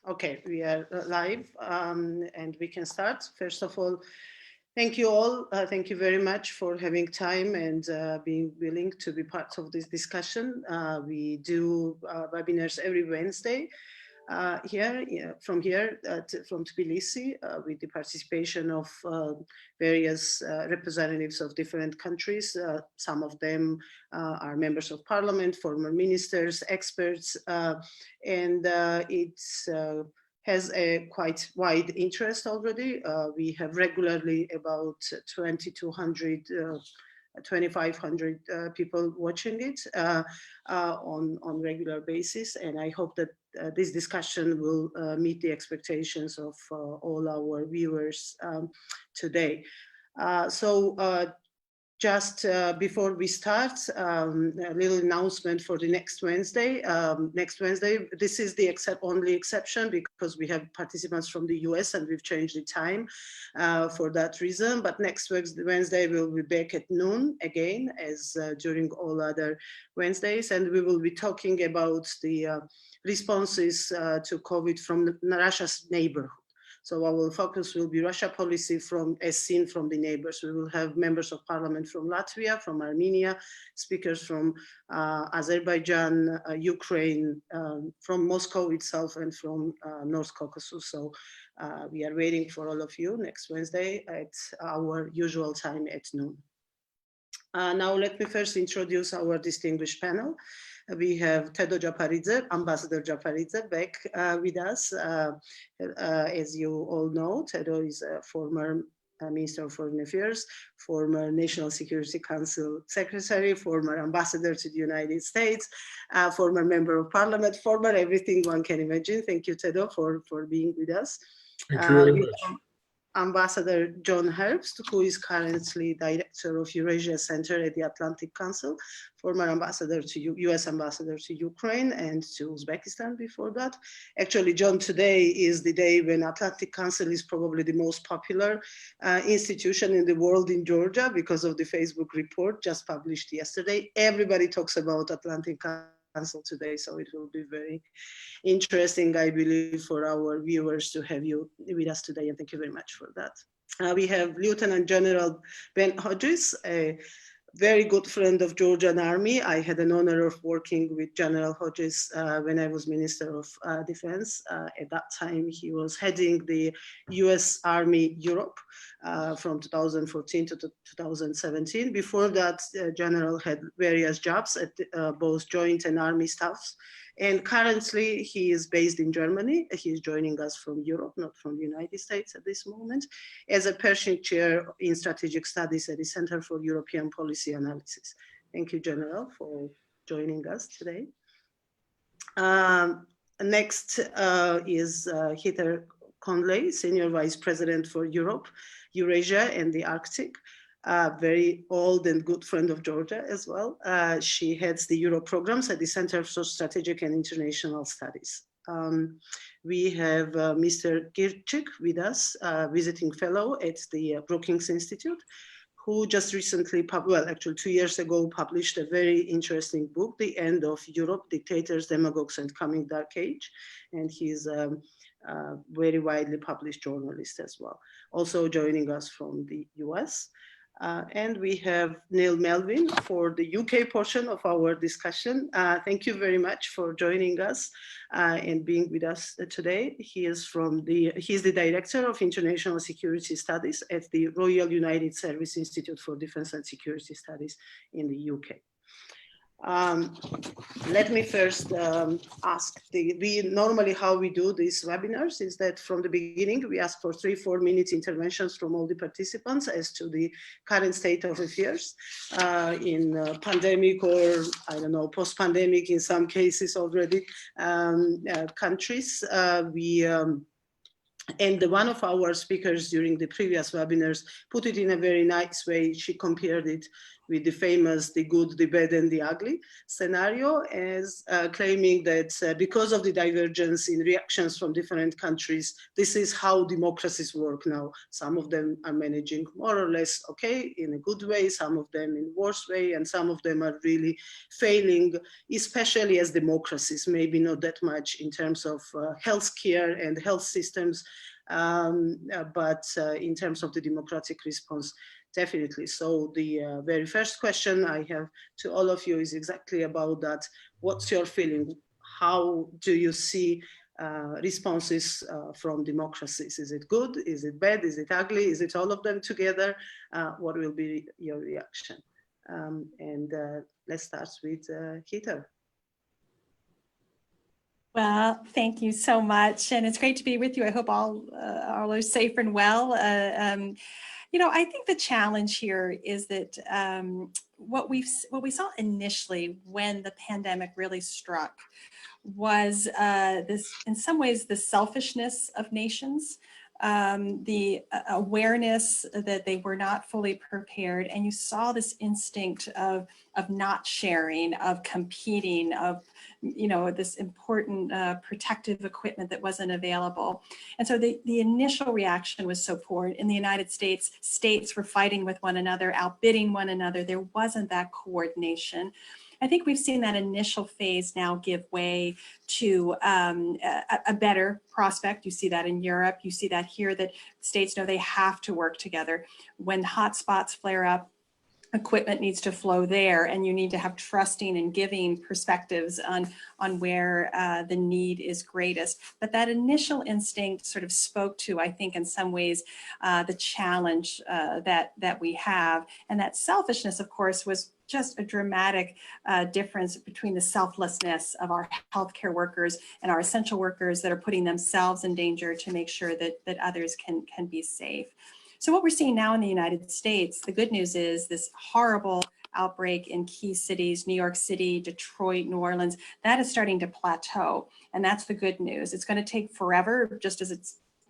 Okay, we are live and we can start. First of all, thank you all. Thank you very much for having time and being willing to be part of this discussion. We do webinars every Wednesday from Tbilisi with the participation of various representatives of different countries. Some of them are members of parliament, former ministers, experts, and it has a quite wide interest already. We have regularly about 2,500 people watching it on regular basis, and I hope that this discussion will meet the expectations of all our viewers today. Just before we start, a little announcement for the next Wednesday. Next Wednesday, this is the only exception because we have participants from the US and we've changed the time for that reason. But next Wednesday, we'll be back at noon again, as during all other Wednesdays. And we will be talking about the responses to COVID from Russia's neighborhood. So our focus will be Russia policy as seen from the neighbors. We will have members of parliament from Latvia, from Armenia, speakers from Azerbaijan, Ukraine, from Moscow itself, and from North Caucasus. So we are waiting for all of you next Wednesday at our usual time at noon. Now let me first introduce our distinguished panel. We have Teddo Jafarიძე, Ambassador Jafarīdze, back with us. As you all know, Teddo is a former Minister of Foreign Affairs, former National Security Council Secretary, former Ambassador to the United States, former Member of Parliament, former everything one can imagine. Thank you, Teddo, for being with us. Thank you very much. Ambassador John Herbst, who is currently Director of Eurasia Center at the Atlantic Council, former ambassador to US ambassador to Ukraine and to Uzbekistan before that. Actually, John, today is the day when Atlantic Council is probably the most popular institution in the world in Georgia because of the Facebook report just published yesterday. Everybody talks about Atlantic Council today, so it will be very interesting, I believe, for our viewers to have you with us today, and thank you very much for that. We have Lieutenant General Ben Hodges, a very good friend of Georgian Army. I had an honor of working with General Hodges when I was Minister of Defense. At that time, he was heading the US Army Europe from 2014 to 2017. Before that, General had various jobs at both joint and army staffs. And currently, he is based in Germany. He is joining us from Europe, not from the United States at this moment, as a Pershing Chair in Strategic Studies at the Center for European Policy Analysis. Thank you, General, for joining us today. Next is Heather Conley, Senior Vice President for Europe, Eurasia, and the Arctic. Very old and good friend of Georgia as well. She heads the Euro programs at the Center for Strategic and International Studies. We have Mr. Kirchik with us, visiting fellow at the Brookings Institute, who just recently, actually 2 years ago, published a very interesting book, The End of Europe, Dictators, Demagogues, and Coming Dark Age. And he's a very widely published journalist as well. Also joining us from the US. And we have Neil Melvin for the UK portion of our discussion. Thank you very much for joining us and being with us today. He's the Director of International Security Studies at the Royal United Service Institute for Defence and Security Studies in the UK. Let me first ask, normally how we do these webinars is that from the beginning, we ask for 3-4 minute interventions from all the participants as to the current state of affairs in pandemic or, I don't know, post-pandemic in some cases already countries. And one of our speakers during the previous webinars put it in a very nice way. She compared it with the famous the good, the bad, and the ugly scenario, as claiming that because of the divergence in reactions from different countries, this is how democracies work now. Some of them are managing more or less okay, in a good way, some of them in worse way, and some of them are really failing, especially as democracies, maybe not that much in terms of healthcare and health systems, but in terms of the democratic response, definitely. So the very first question I have to all of you is exactly about that. What's your feeling? How do you see responses from democracies? Is it good? Is it bad? Is it ugly? Is it all of them together? What will be your reaction? Let's start with Teddo. Well, thank you so much, and it's great to be with you. I hope all are safe and well. You know, I think the challenge here is that what we saw initially when the pandemic really struck was this, in some ways, the selfishness of nations, the awareness that they were not fully prepared, and you saw this instinct of not sharing, of competing, of, you know, this important protective equipment that wasn't available. And so the initial reaction was so poor. In the United States, states were fighting with one another, outbidding one another. There wasn't that coordination. I think we've seen that initial phase now give way to a better prospect. You see that in Europe. You see that here, that states know they have to work together. When hotspots flare up, equipment needs to flow there, and you need to have trusting and giving perspectives on where the need is greatest. But that initial instinct sort of spoke to, I think, in some ways, the challenge that we have. And that selfishness, of course, was just a dramatic difference between the selflessness of our healthcare workers and our essential workers that are putting themselves in danger to make sure that others can be safe. So what we're seeing now in the United States, the good news is this horrible outbreak in key cities, New York City, Detroit, New Orleans, that is starting to plateau. And that's the good news. It's going to take forever, just as it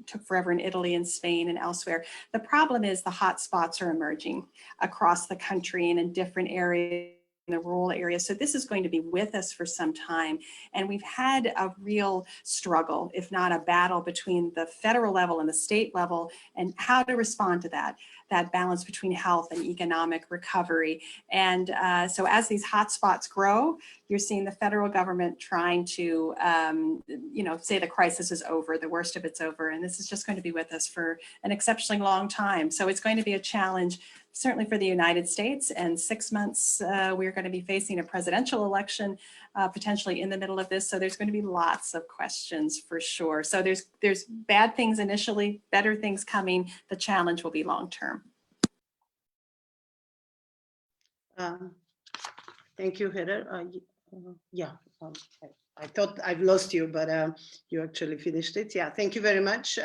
took forever in Italy and Spain and elsewhere. The problem is the hot spots are emerging across the country and in different areas, in the rural areas. So this is going to be with us for some time. And we've had a real struggle, if not a battle, between the federal level and the state level, and how to respond to that balance between health and economic recovery. And so as these hotspots grow, you're seeing the federal government trying to, you know, say the crisis is over, the worst of it's over, and this is just going to be with us for an exceptionally long time. So it's going to be a challenge, certainly for the United States, and 6 months, we're going to be facing a presidential election potentially in the middle of this. So there's going to be lots of questions for sure. So there's bad things initially, better things coming. The challenge will be long-term. Thank you, Heather. I thought I've lost you, but you actually finished it. Yeah, thank you very much.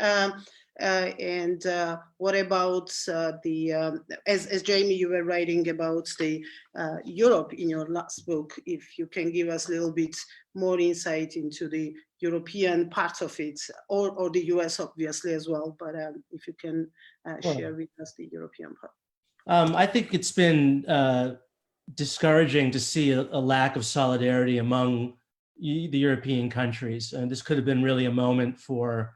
What about as Jamie, you were writing about the Europe in your last book, if you can give us a little bit more insight into the European part of it, or the US obviously as well, but if you can share with us the European part. I think it's been discouraging to see a lack of solidarity among the European countries. And this could have been really a moment for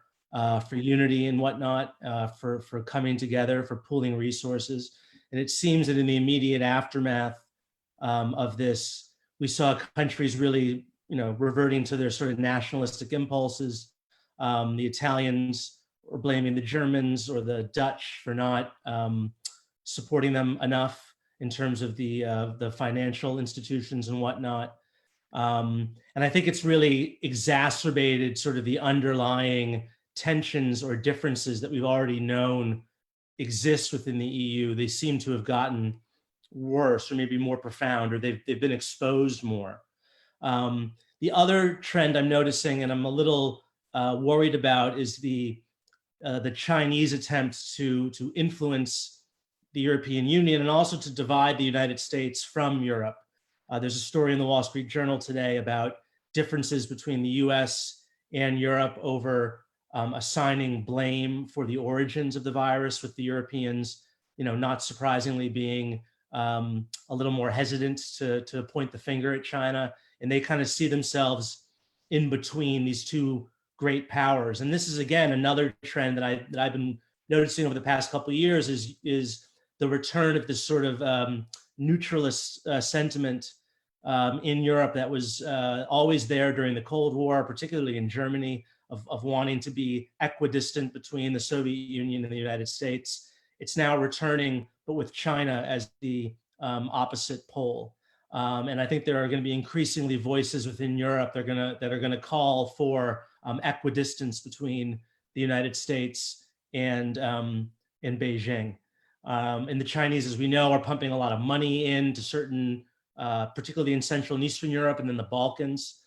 unity and whatnot, for coming together, for pooling resources. And it seems that in the immediate aftermath of this, we saw countries really, you know, reverting to their sort of nationalistic impulses. The Italians were blaming the Germans or the Dutch for not supporting them enough in terms of the financial institutions and whatnot. And I think it's really exacerbated sort of the underlying tensions or differences that we've already known exist within the EU. They seem to have gotten worse, or maybe more profound, or they've been exposed more. The other trend I'm noticing, and I'm a little worried about, is the Chinese attempts to influence the European Union and also to divide the United States from Europe. There's a story in the Wall Street Journal today about differences between the US and Europe over assigning blame for the origins of the virus, with the Europeans, you know, not surprisingly being a little more hesitant to point the finger at China, and they kind of see themselves in between these two great powers. And this is, again, another trend that I've been noticing over the past couple of years is the return of this sort of neutralist sentiment in Europe that was always there during the Cold War, particularly in Germany, of wanting to be equidistant between the Soviet Union and the United States. It's now returning, but with China as the opposite pole. And I think there are going to be increasingly voices within Europe that are going to call for equidistance between the United States and Beijing. And the Chinese, as we know, are pumping a lot of money into certain, particularly in Central and Eastern Europe, and then the Balkans.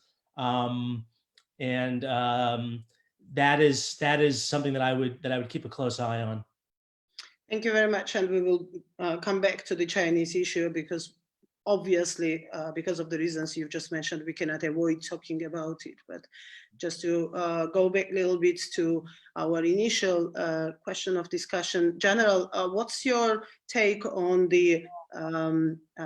That is something that I would keep a close eye on. Thank you very much, and we will come back to the Chinese issue because obviously, because of the reasons you've just mentioned, we cannot avoid talking about it. But just to go back a little bit to our initial question of discussion, General, what's your take on the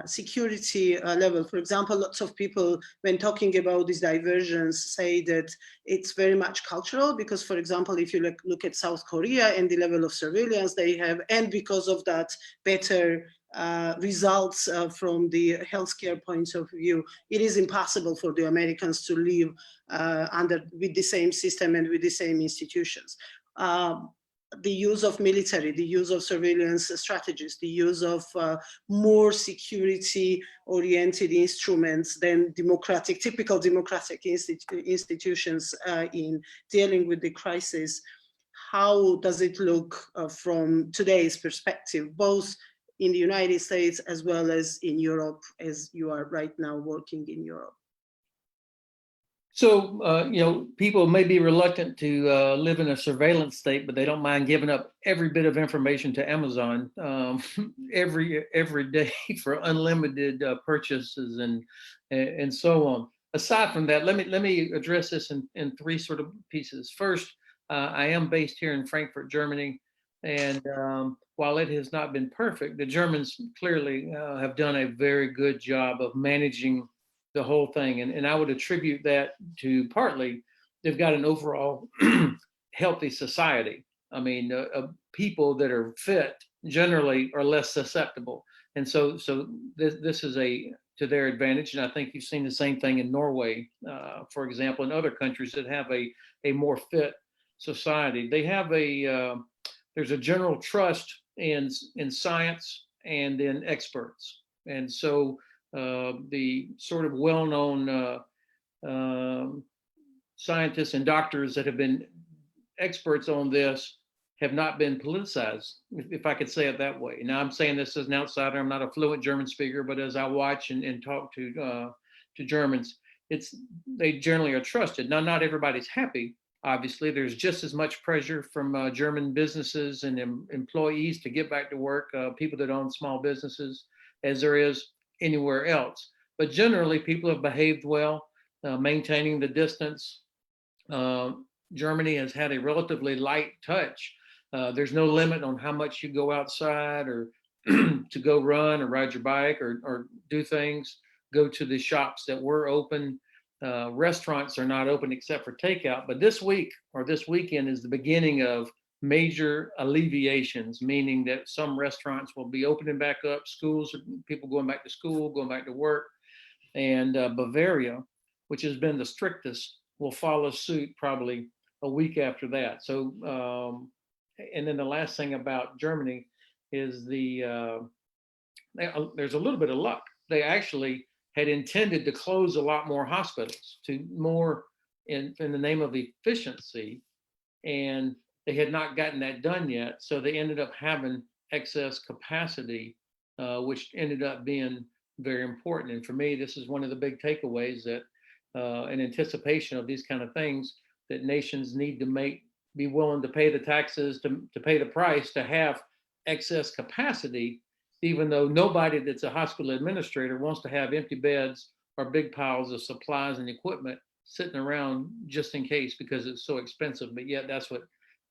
security level? For example, lots of people, when talking about these diversions, say that it's very much cultural because, for example, if you look at South Korea and the level of surveillance they have, and because of that, better results from the healthcare point of view, it is impossible for the Americans to live with the same system and with the same institutions. The use of military, the use of surveillance strategies, the use of more security-oriented instruments than typical democratic institutions in dealing with the crisis. How does it look from today's perspective, both in the United States as well as in Europe, as you are right now working in Europe? So, people may be reluctant to live in a surveillance state, but they don't mind giving up every bit of information to Amazon every day for unlimited purchases and so on. Aside from that, let me address this in three sort of pieces. First, I am based here in Frankfurt, Germany, and while it has not been perfect, the Germans clearly have done a very good job of managing the whole thing. And I would attribute that to partly they've got an overall healthy society. I mean, people that are fit generally are less susceptible. And so this is to their advantage. And I think you've seen the same thing in Norway, for example, and other countries that have a more fit society. They have there's a general trust in science and in experts. And so the sort of well-known scientists and doctors that have been experts on this have not been politicized, if I could say it that way. Now, I'm saying this as an outsider. I'm not a fluent German speaker, but as I watch and talk to Germans, they generally are trusted. Now, not everybody's happy. Obviously, there's just as much pressure from German businesses and employees to get back to work, people that own small businesses, as there is anywhere else. But generally, people have behaved well, maintaining the distance. Germany has had a relatively light touch. There's no limit on how much you go outside or to go run or ride your bike or do things, go to the shops that were open. Restaurants are not open except for takeout. But this week or this weekend is the beginning of major alleviations, meaning that some restaurants will be opening back up, schools, people going back to school, going back to work. And Bavaria, which has been the strictest, will follow suit probably a week after that. So, and then the last thing about Germany is there's a little bit of luck. They actually had intended to close a lot more hospitals to more in the name of efficiency, and they had not gotten that done yet. So they ended up having excess capacity, which ended up being very important. And for me, this is one of the big takeaways that in anticipation of these kind of things, that nations need to be willing to pay the taxes, to pay the price, to have excess capacity, even though nobody that's a hospital administrator wants to have empty beds or big piles of supplies and equipment sitting around just in case because it's so expensive. But yet that's what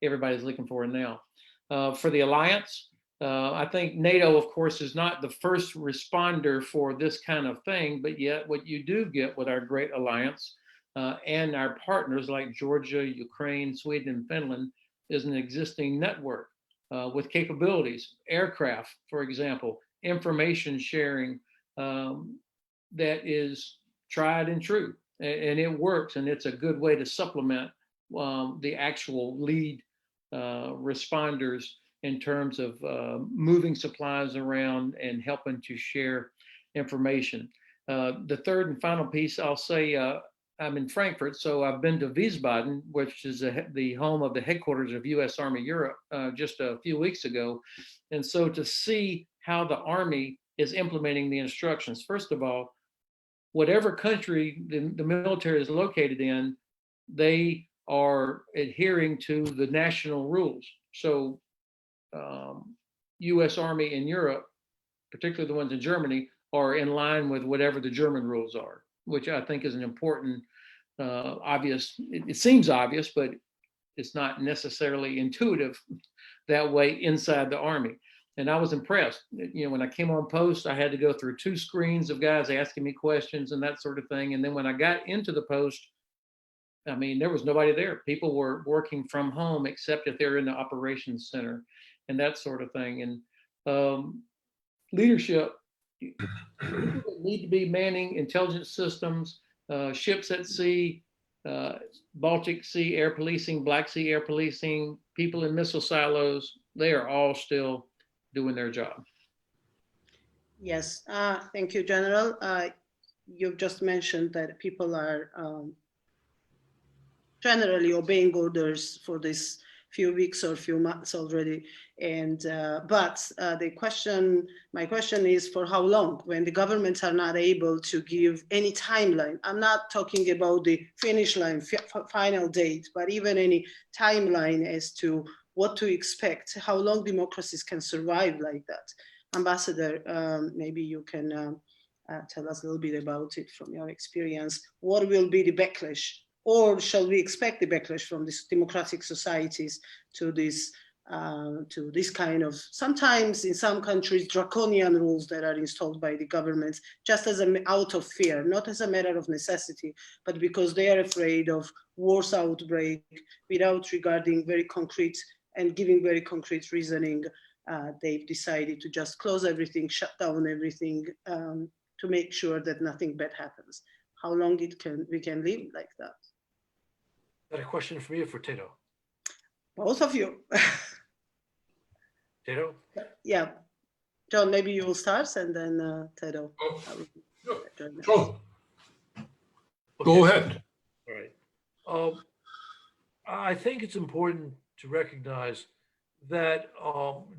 everybody's looking for now. For the alliance, I think NATO, of course, is not the first responder for this kind of thing, but yet what you do get with our great alliance and our partners like Georgia, Ukraine, Sweden, and Finland is an existing network with capabilities, aircraft, for example, information sharing that is tried and true, and it works, and it's a good way to supplement the actual lead responders in terms of moving supplies around and helping to share information. The third and final piece, I'll say, I'm in Frankfurt, so I've been to Wiesbaden, which is the home of the headquarters of U.S. Army Europe, just a few weeks ago. And so to see how the Army is implementing the instructions, first of all, whatever country the military is located in, they are adhering to the national rules. So U.S. Army in Europe, particularly the ones in Germany, are in line with whatever the German rules are, which I think is an important, obvious, it seems obvious, but it's not necessarily intuitive that way inside the Army. And I was impressed. You know, when I came on post, I had to go through 2 screens of guys asking me questions and that sort of thing. And then when I got into the post, I mean, there was nobody there. People were working from home, except if they're in the operations center and that sort of thing. And leadership, people need to be manning intelligence systems, ships at sea, Baltic Sea air policing, Black Sea air policing, people in missile silos, they are all still doing their job. Yes, thank you, General. You've just mentioned that people are generally obeying orders for this few weeks or few months already. And but my question is, for how long? When the governments are not able to give any timeline. I'm not talking about the finish line, final date, but even any timeline as to what to expect, how long democracies can survive like that. Ambassador, maybe you can tell us a little bit about it from your experience. What will be the backlash? Or shall we expect the backlash from these democratic societies to this kind of, sometimes in some countries, draconian rules that are installed by the governments, just as out of fear, not as a matter of necessity, but because they are afraid of war's outbreak, without regarding very concrete and giving very concrete reasoning. They've decided to just close everything, shut down everything, to make sure that nothing bad happens. How long we can live like that? Is that a question for me or for Teddo? Both of you. Teddo? Yeah. John, maybe you will start and then Teddo. Sure. Go ahead. All right. I think it's important to recognize that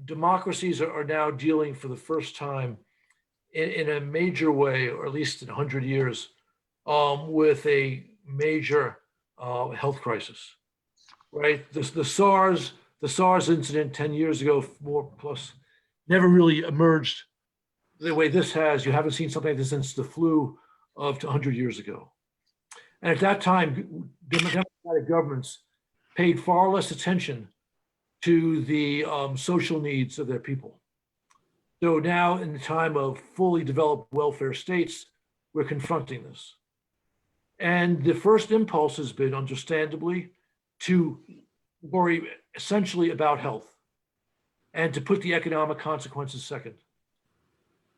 democracies are now dealing for the first time in a major way, or at least in 100 years, with a major health crisis, right? The SARS incident 10 years ago, more plus, never really emerged the way this has. You haven't seen something like this since the flu of 100 years ago. And at that time, democratic governments paid far less attention to the social needs of their people. So now, in the time of fully developed welfare states, we're confronting this. And the first impulse has been, understandably, to worry essentially about health and to put the economic consequences second.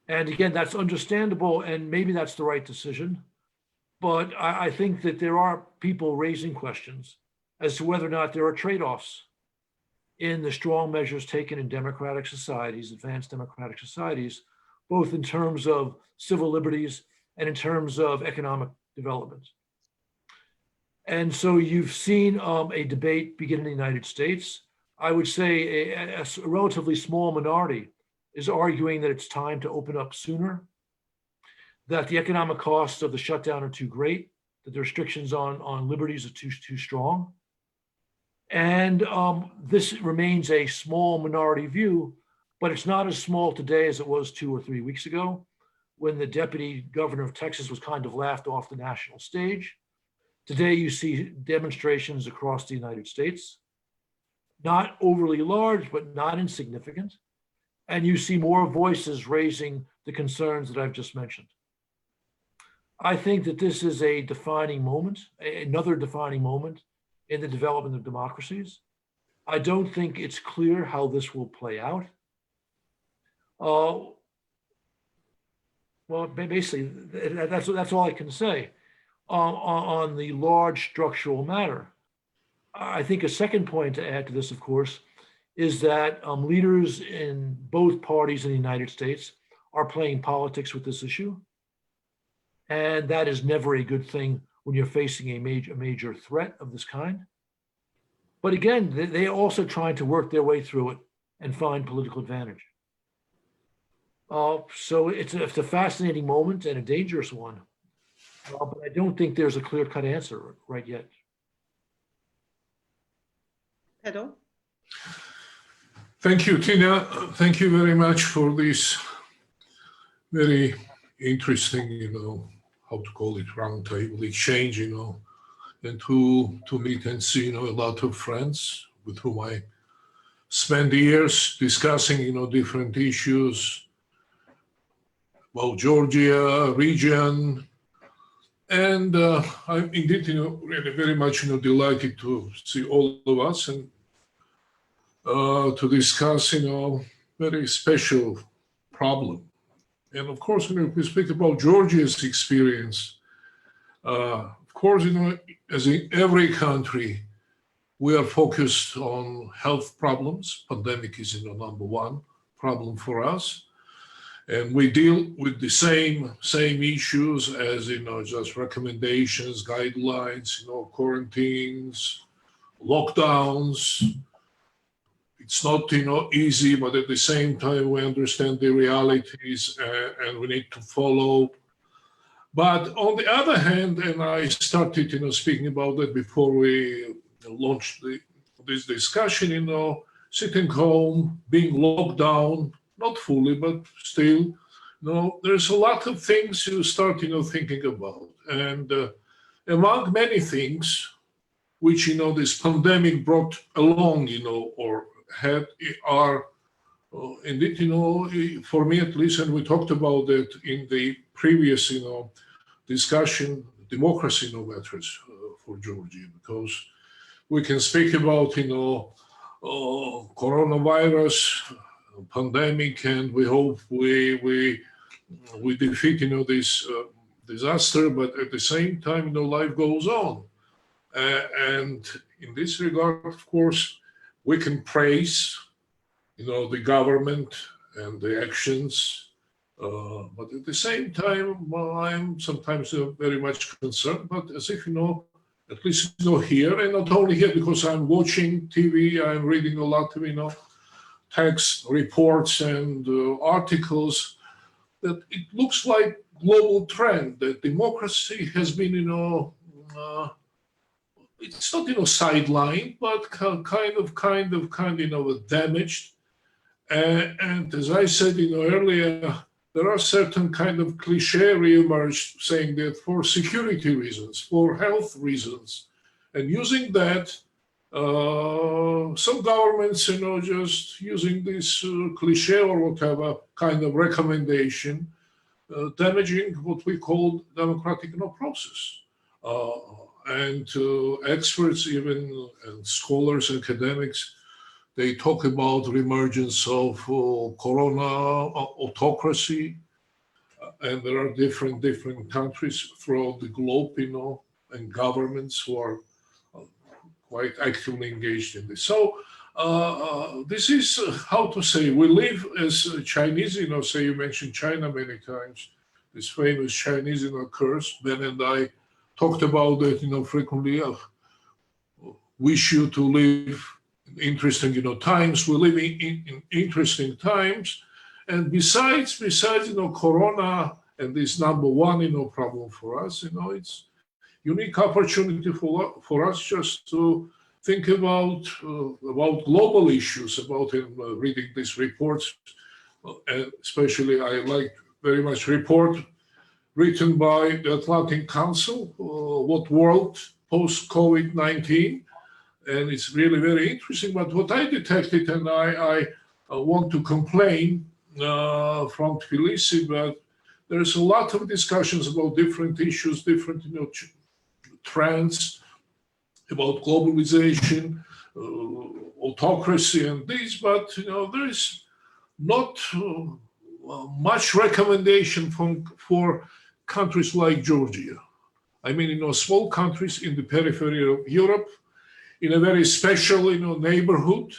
And again, that's understandable, and maybe that's the right decision. But I think that there are people raising questions as to whether or not there are trade-offs in the strong measures taken in democratic societies, advanced democratic societies, both in terms of civil liberties and in terms of economic development. And so you've seen a debate begin in the United States. I would say a relatively small minority is arguing that it's time to open up sooner, that the economic costs of the shutdown are too great, that the restrictions on liberties are too strong. And this remains a small minority view, but it's not as small today as it was 2 or 3 weeks ago, when the deputy governor of Texas was kind of laughed off the national stage. Today, you see demonstrations across the United States, not overly large, but not insignificant. and you see more voices raising the concerns that I've just mentioned. I think that this is a defining moment, another defining moment in the development of democracies. I don't think it's clear how this will play out. Well, basically, that's all I can say on the large structural matter. I think a second point to add to this, of course, is that leaders in both parties in the United States are playing politics with this issue. And that is never a good thing when you're facing a major threat of this kind. But again, they are also trying to work their way through it and find political advantage. So it's a fascinating moment and a dangerous one. But I don't think there's a clear-cut answer right yet. Thedó? Thank you, Tina. Thank you very much for this very interesting, how to call it, roundtable exchange, and to meet and see, a lot of friends with whom I spent years discussing, different issues about Georgia, region, and I'm indeed, really very much, delighted to see all of us and to discuss, very special problem. And of course, if we speak about Georgia's experience, of course, as in every country, we are focused on health problems. Pandemic is, number one problem for us. And we deal with the same issues as, just recommendations, guidelines, quarantines, lockdowns. It's not, easy, but at the same time, we understand the realities and we need to follow. But on the other hand, and I started, speaking about that before we launched this discussion, sitting home, being locked down, not fully, but still, there's a lot of things you start, thinking about. And among many things, which, this pandemic brought along, or are indeed, for me at least, and we talked about it in the previous, discussion, democracy matters for Georgia, because we can speak about, coronavirus, pandemic, and we hope we defeat, this disaster, but at the same time, life goes on. And in this regard, of course, we can praise, the government and the actions, but at the same time, I'm sometimes very much concerned. But as if at least here, and not only here, because I'm watching TV, I'm reading a lot of text reports and articles, that it looks like global trend that democracy has been, it's not, sidelined, but kind of damaged. And as I said, earlier, there are certain kind of cliche re-emerged saying that for security reasons, for health reasons, and using that, some governments, just using this cliche or whatever kind of recommendation, damaging what we call democratic process. And experts, even and scholars, academics, they talk about the emergence of corona autocracy, and there are different countries throughout the globe, and governments who are quite actively engaged in this. So this is how to say, we live as Chinese, say you mentioned China many times, this famous Chinese curse. Ben and I talked about it, frequently. Wish you to live in interesting, times. We're living in interesting times. And besides, Corona and this number one, problem for us, it's unique opportunity for us just to think about global issues, about reading these reports. And especially, I like very much report written by the Atlantic Council, What World Post-COVID-19. And it's really very interesting. But what I detected, and I want to complain from Tbilisi, but there's a lot of discussions about different issues, different trends, about globalization, autocracy, and these. But there is not much recommendation for countries like Georgia. I mean, small countries in the periphery of Europe, in a very special, neighborhood,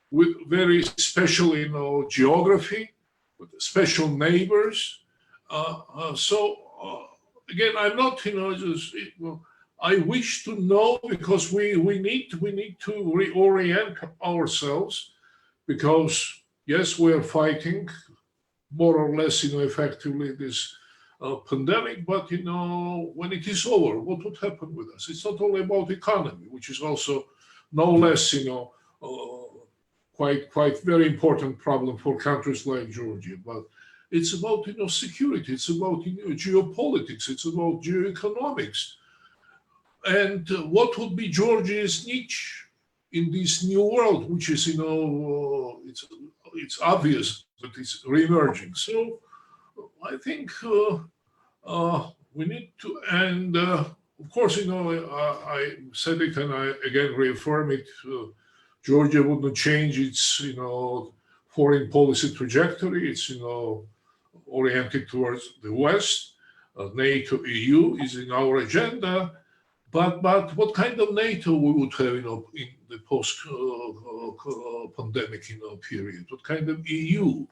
with very special, geography, with special neighbors. Again, I'm not, I wish to know, because we need to reorient ourselves, because yes, we are fighting more or less, effectively this pandemic, but when it is over, what would happen with us? It's not only about economy, which is also no less, quite very important problem for countries like Georgia, but it's about security, it's about geopolitics, it's about geoeconomics, and what would be Georgia's niche in this new world, which is it's obvious that it's re-emerging. So I think we need to, and of course, I said it and I again reaffirm it. Georgia wouldn't change its, foreign policy trajectory. It's, oriented towards the West. NATO, EU is in our agenda. But what kind of NATO we would have, in the post-pandemic, period? What kind of EU?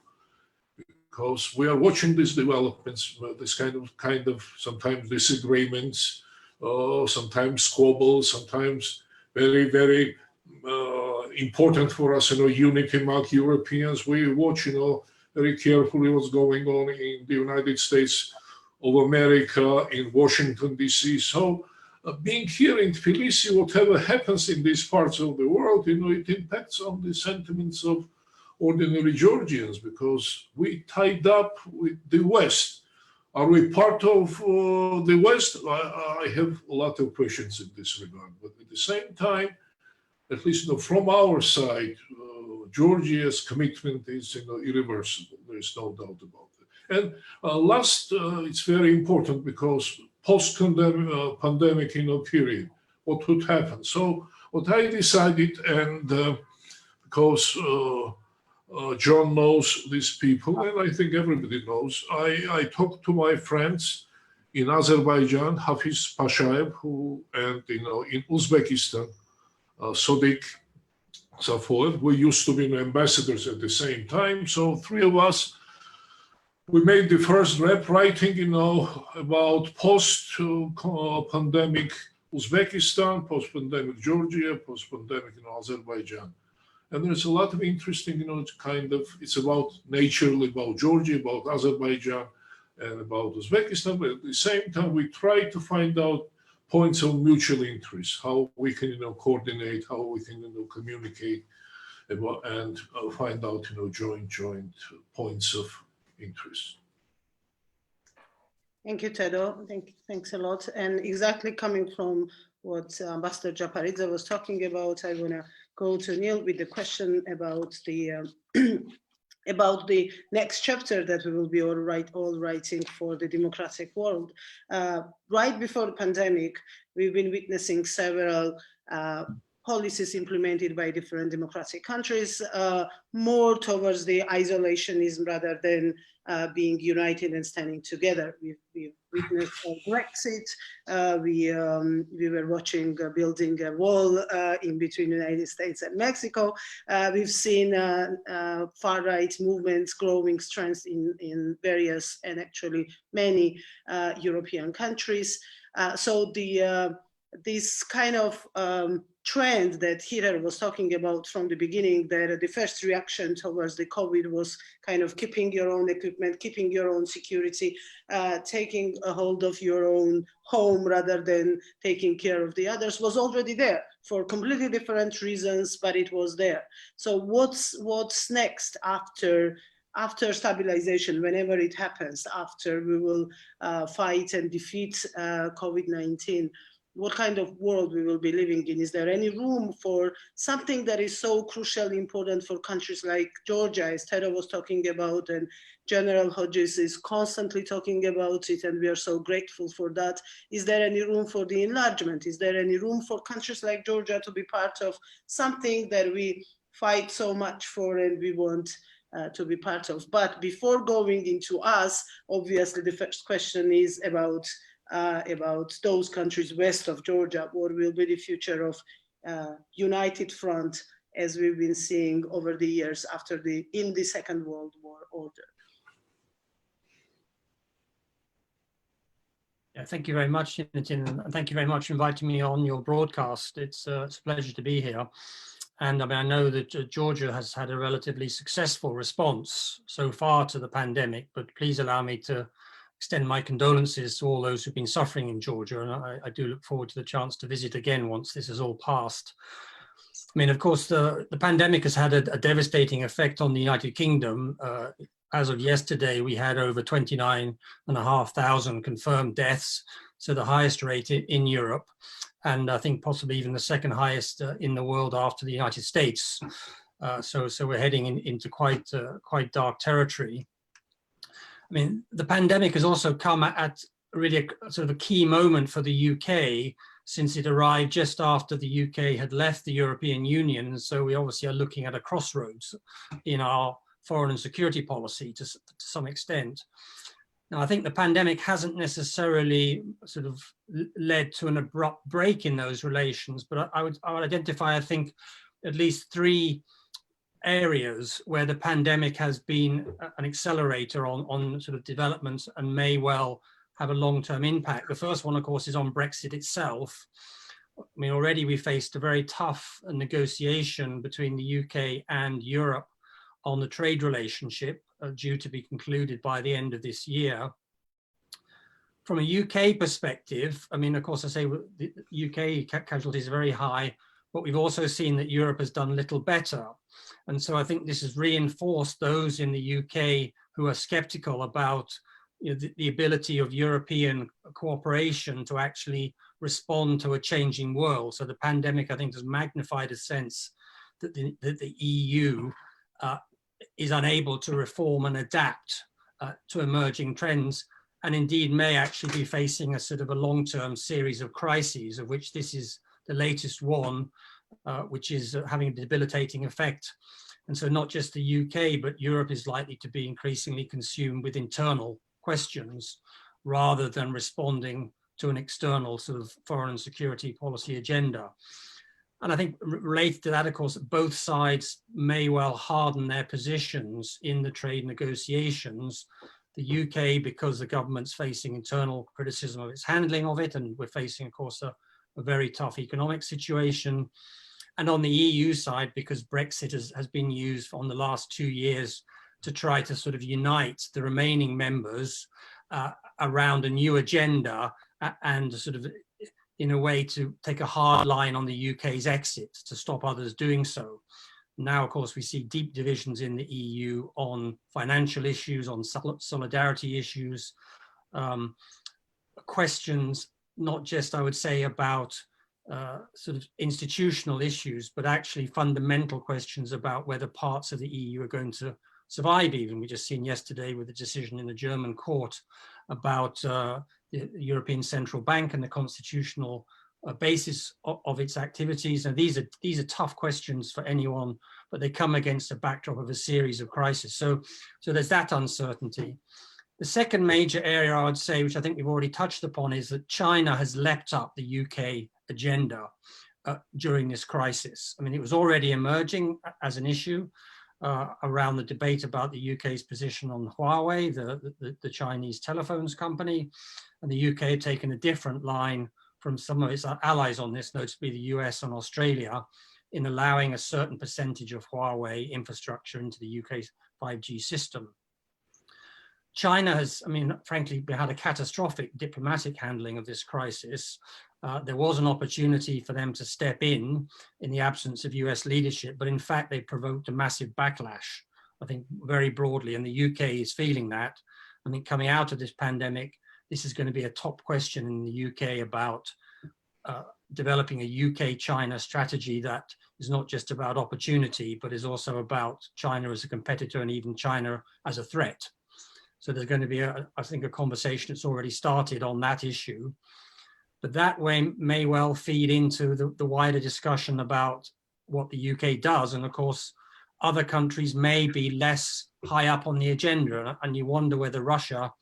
Because we are watching these developments, this kind of sometimes disagreements, sometimes squabbles, sometimes very, very important for us, unity among Europeans. We watch, very carefully what's going on in the United States of America, in Washington, D.C. So being here in Tbilisi, whatever happens in these parts of the world, it impacts on the sentiments of ordinary Georgians, because we tied up with the West. Are we part of the West? I have a lot of questions in this regard, but at the same time, at least from our side, Georgia's commitment is irreversible. There is no doubt about it. And last, it's very important, because post-pandemic period, what would happen? So what I decided, and because John knows these people, and I think everybody knows, I talked to my friends in Azerbaijan, Hafiz Pashayev, and in Uzbekistan, Sodiq Safoyev. We used to be ambassadors at the same time. So three of us, we made the first rep writing, about post-pandemic Uzbekistan, post-pandemic Georgia, post-pandemic Azerbaijan. And there's a lot of interesting, it's about naturally about Georgia, about Azerbaijan, and about Uzbekistan. But at the same time, we try to find out points of mutual interest, how we can, coordinate, how we can, communicate, and find out, joint points of interest. Thank you, Teddo. Thanks a lot. And exactly coming from what Ambassador Jafaridzeh was talking about, I want to go to Neil with the question about the about the next chapter that we will be all writing for the democratic world. Right before the pandemic, we've been witnessing several policies implemented by different democratic countries, more towards the isolationism rather than being united and standing together. We've witnessed Brexit. We were watching building a wall in between the United States and Mexico. We've seen far-right movements growing strength in various and actually many European countries. So this kind of trend that Hirer was talking about from the beginning, that the first reaction towards the COVID was kind of keeping your own equipment, keeping your own security, taking a hold of your own home rather than taking care of the others, was already there for completely different reasons, but it was there. So what's next after stabilization, whenever it happens, after we will fight and defeat COVID-19? what kind of world we will be living in. Is there any room for something that is so crucially important for countries like Georgia, as Teddo was talking about, and General Hodges is constantly talking about it, and we are so grateful for that. Is there any room for the enlargement? Is there any room for countries like Georgia to be part of something that we fight so much for and we want to be part of? But before going into us, obviously the first question is about those countries west of Georgia. What will be the future of united front as we've been seeing over the years after in the Second World War order? Yeah, thank you very much, Nitin, and thank you very much for inviting me on your broadcast. It's a pleasure to be here. And I mean, I know that Georgia has had a relatively successful response so far to the pandemic, but please allow me to extend my condolences to all those who've been suffering in Georgia. And I do look forward to the chance to visit again once this is all passed. I mean, of course, the pandemic has had a devastating effect on the United Kingdom. As of yesterday, we had over 29,500 confirmed deaths, so the highest rate in Europe, and I think possibly even the second highest in the world after the United States. So we're heading into quite dark territory. I mean, the pandemic has also come at really a sort of a key moment for the UK, since it arrived just after the UK had left the European Union. And so we obviously are looking at a crossroads in our foreign and security policy to some extent. Now, I think the pandemic hasn't necessarily sort of led to an abrupt break in those relations, but I would identify, I think, at least three areas where the pandemic has been an accelerator on sort of developments and may well have a long-term impact. The first one, of course, is on Brexit itself. I mean, already we faced a very tough negotiation between the UK and Europe on the trade relationship due to be concluded by the end of this year. From a UK perspective, I mean, of course, I say the UK casualties are very high, but we've also seen that Europe has done little better. And so I think this has reinforced those in the UK who are skeptical about the ability of European cooperation to actually respond to a changing world. So the pandemic, I think, has magnified a sense that the EU is unable to reform and adapt to emerging trends, and indeed may actually be facing a sort of a long-term series of crises, of which this is the latest one, which is having a debilitating effect. And so not just the UK, but Europe is likely to be increasingly consumed with internal questions rather than responding to an external sort of foreign and security policy agenda. And I think related to that, of course, both sides may well harden their positions in the trade negotiations. The UK, because the government's facing internal criticism of its handling of it, and we're facing, of course, a very tough economic situation. And on the EU side, because Brexit has been used on the last 2 years to try to sort of unite the remaining members around a new agenda and sort of in a way to take a hard line on the UK's exit to stop others doing so. Now, of course, we see deep divisions in the EU on financial issues, on solidarity issues, questions not just, I would say, about sort of institutional issues, but actually fundamental questions about whether parts of the EU are going to survive even. We just seen yesterday with the decision in the German court about the European Central Bank and the constitutional basis of its activities. And these are tough questions for anyone, but they come against a backdrop of a series of crises. So there's that uncertainty. The second major area I would say, which I think we've already touched upon, is that China has leapt up the UK agenda during this crisis. I mean, it was already emerging as an issue around the debate about the UK's position on Huawei, the Chinese telephones company, and the UK had taken a different line from some of its allies on this, notably the US and Australia, in allowing a certain percentage of Huawei infrastructure into the UK's 5G system. China has, I mean, frankly, had a catastrophic diplomatic handling of this crisis. There was an opportunity for them to step in the absence of US leadership, but in fact, they provoked a massive backlash, I think, very broadly, and the UK is feeling that. I think coming out of this pandemic, this is going to be a top question in the UK about developing a UK-China strategy that is not just about opportunity, but is also about China as a competitor and even China as a threat. So there's going to be, I think, a conversation that's already started on that issue. But that way may well feed into the wider discussion about what the UK does. And of course, other countries may be less high up on the agenda. And you wonder whether Russia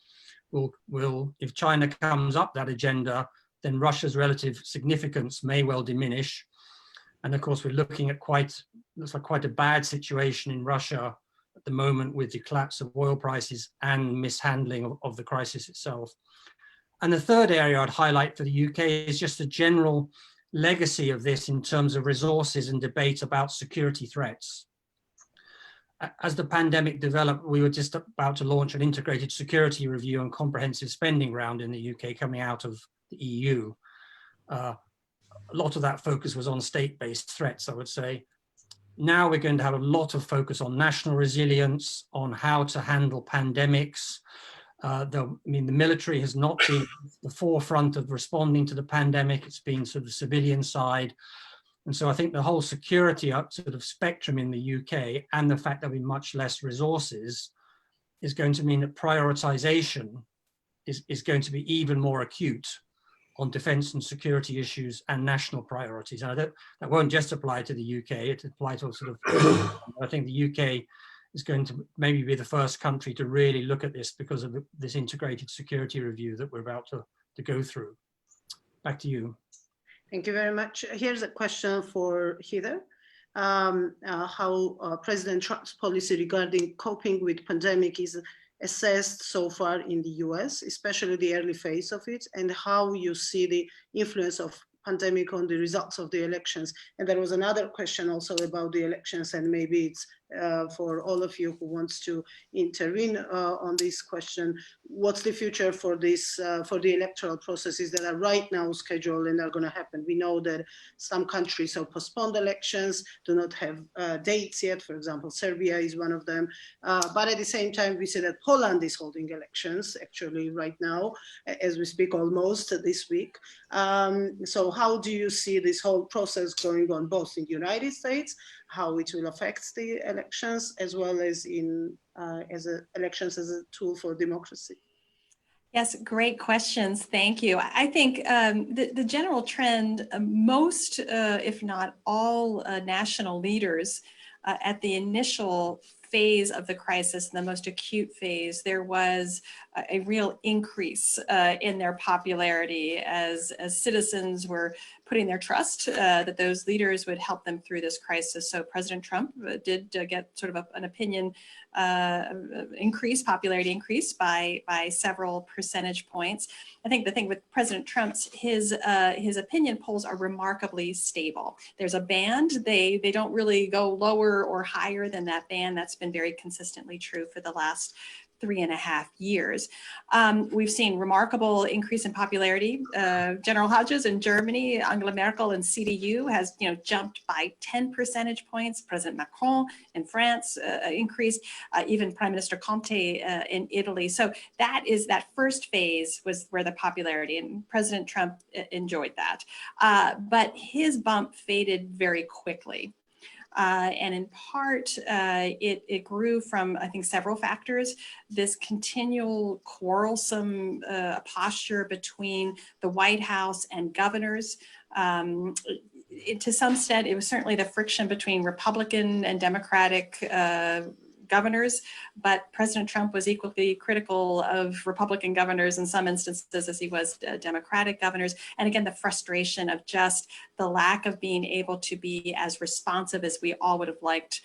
will, if China comes up that agenda, then Russia's relative significance may well diminish. And of course, we're looking at looks like quite a bad situation in Russia at the moment with the collapse of oil prices and mishandling of the crisis itself. And the third area I'd highlight for the UK is just the general legacy of this in terms of resources and debate about security threats. As the pandemic developed, we were just about to launch an integrated security review and comprehensive spending round in the UK coming out of the EU. A lot of that focus was on state-based threats, I would say. Now we're going to have a lot of focus on national resilience, on how to handle pandemics. The military has not been at the forefront of responding to the pandemic. It's been sort of civilian side. And so I think the whole security sort of spectrum in the UK and the fact that we have much less resources is going to mean that prioritization is going to be even more acute on defense and security issues and national priorities. And that won't just apply to the UK, it applies to sort of, I think the UK is going to maybe be the first country to really look at this because of this integrated security review that we're about to go through. Back to you. Thank you very much. Here's a question for Heather. How President Trump's policy regarding coping with pandemic is assessed so far in the US, especially the early phase of it, and how you see the influence of pandemic on the results of the elections. And there was another question also about the elections, and maybe it's for all of you who wants to intervene on this question. What's the future for this, for the electoral processes that are right now scheduled and are going to happen? We know that some countries have postponed elections, do not have dates yet. For example, Serbia is one of them. But at the same time, we see that Poland is holding elections actually right now, as we speak, almost this week. So how do you see this whole process going on, both in the United States, how it will affect the elections, as well as in elections as a tool for democracy? Yes, great questions. Thank you. I think the general trend, most, if not all national leaders at the initial phase of the crisis, in the most acute phase, there was a real increase in their popularity as citizens were putting their trust that those leaders would help them through this crisis. So President Trump did get sort of an opinion popularity increase by several percentage points. I think the thing with President Trump's, his opinion polls are remarkably stable. There's a band, they don't really go lower or higher than that band. That's been very consistently true for the last 3.5 years. We've seen remarkable increase in popularity. General Hodges in Germany, Angela Merkel in CDU has jumped by 10 percentage points. President Macron in France increased, even Prime Minister Conte in Italy. So that first phase was where the popularity, and President Trump enjoyed that. But his bump faded very quickly. And in part, it grew from, I think, several factors. This continual quarrelsome posture between the White House and governors. To some extent, it was certainly the friction between Republican and Democratic governors, but President Trump was equally critical of Republican governors in some instances as he was Democratic governors. And again, the frustration of just the lack of being able to be as responsive as we all would have liked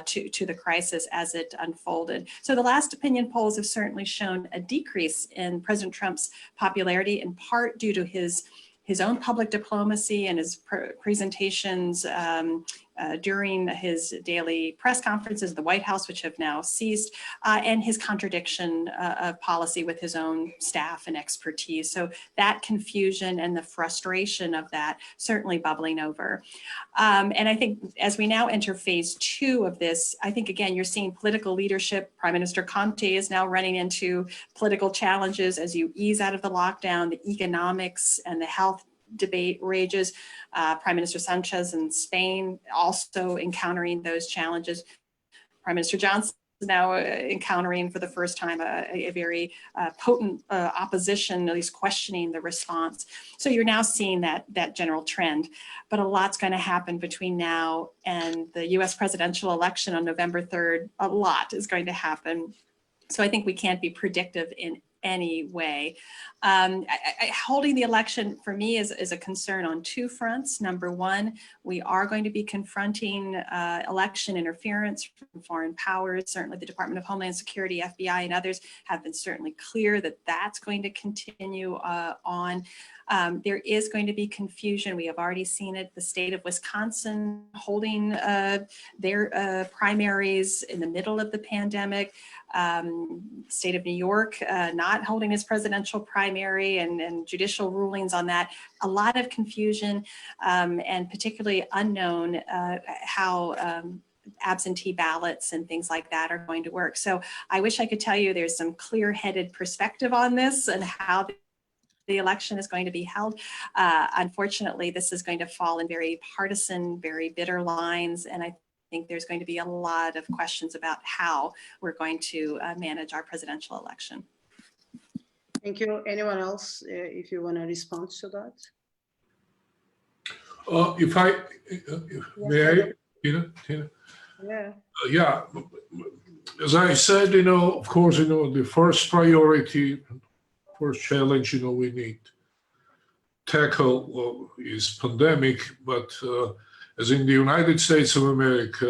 to the crisis as it unfolded. So the last opinion polls have certainly shown a decrease in President Trump's popularity, in part due to his own public diplomacy and his presentations during his daily press conferences at the White House, which have now ceased, and his contradiction of policy with his own staff and expertise. So that confusion and the frustration of that certainly bubbling over. And I think as we now enter phase 2 of this, I think, again, you're seeing political leadership. Prime Minister Conte is now running into political challenges as you ease out of the lockdown, the economics and the health debate rages. Prime Minister Sanchez in Spain also encountering those challenges. Prime Minister Johnson is now encountering for the first time a very potent opposition, at least questioning the response. So you're now seeing that general trend, but a lot's going to happen between now and the US presidential election on November 3rd. A lot is going to happen. So I think we can't be predictive in any way. Holding the election for me is a concern on two fronts. Number one, we are going to be confronting election interference from foreign powers. Certainly the Department of Homeland Security, FBI, and others have been certainly clear that that's going to continue on. There is going to be confusion. We have already seen it. The state of Wisconsin holding their primaries in the middle of the pandemic. State of New York not holding its presidential primary and judicial rulings on that. A lot of confusion and particularly unknown how absentee ballots and things like that are going to work. So I wish I could tell you there's some clear-headed perspective on this and how the election is going to be held. Unfortunately, this is going to fall in very partisan, very bitter lines, and I think there's going to be a lot of questions about how we're going to manage our presidential election. Thank you. Anyone else, if you want to respond to that? May I, Tina? Yeah. Yeah, as I said, of course, the first priority, first challenge, we need to tackle is pandemic, but as in the United States of America,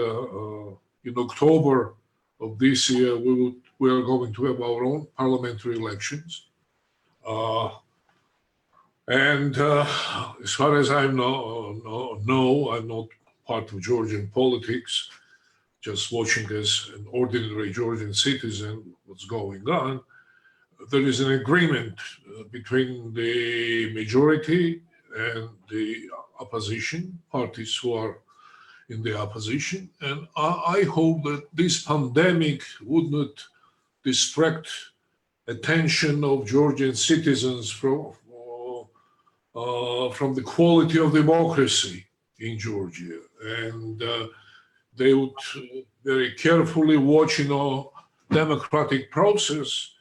in October of this year, we are going to have our own parliamentary elections. And as far as I know, I'm not part of Georgian politics, just watching as an ordinary Georgian citizen what's going on. There is an agreement between the majority and the opposition parties who are in the opposition. And I hope that this pandemic would not distract attention of Georgian citizens from the quality of democracy in Georgia. And they would very carefully watch, democratic process.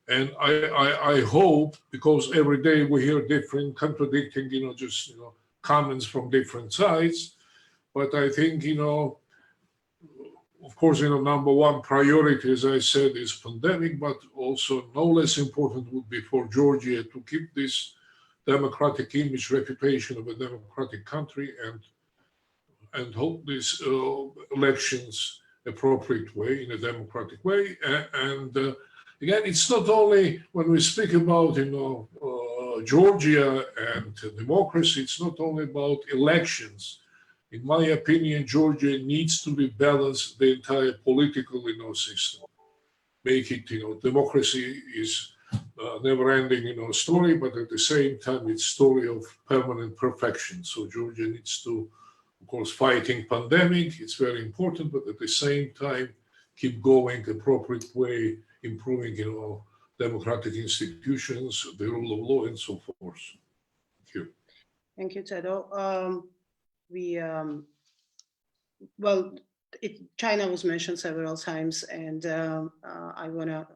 And I hope, because every day we hear different contradicting, comments from different sides. But I think, of course, number one priority, as I said, is pandemic, but also no less important would be for Georgia to keep this democratic image, reputation of a democratic country and hold these elections appropriate way, in a democratic way. And again, it's not only when we speak about, Georgia and democracy, it's not only about elections. In my opinion, Georgia needs to be balanced, the entire political, system. Make it, democracy is never-ending, story, but at the same time, it's story of permanent perfection. So Georgia needs to, of course, fighting pandemic. It's very important, but at the same time, keep going appropriate way, improving, democratic institutions, the rule of law, and so forth. Thank you. Thank you, Teddo. China was mentioned several times, and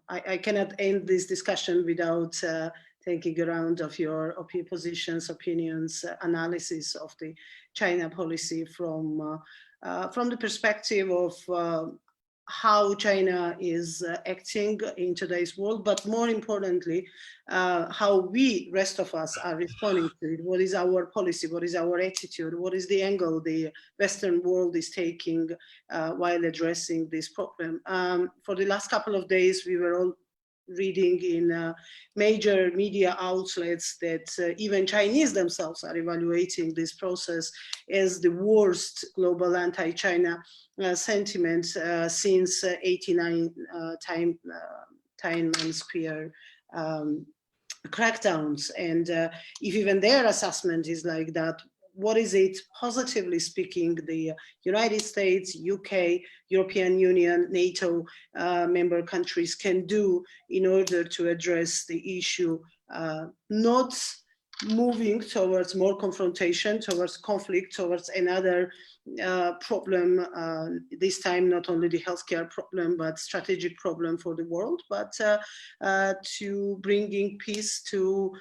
I cannot end this discussion without taking a round of your positions, opinions, analysis of the China policy from the perspective of how China is acting in today's world, but more importantly, how we, rest of us, are responding to it. What is our policy? What is our attitude? What is the angle the Western world is taking while addressing this problem? For the last couple of days, we were all reading in major media outlets that even Chinese themselves are evaluating this process as the worst global anti-China sentiment since 89 Tiananmen Square crackdowns. And if even their assessment is like that, what is it, positively speaking, the United States, UK, European Union, NATO member countries can do in order to address the issue, not moving towards more confrontation, towards conflict, towards another problem, this time not only the healthcare problem, but strategic problem for the world, but to bringing peace to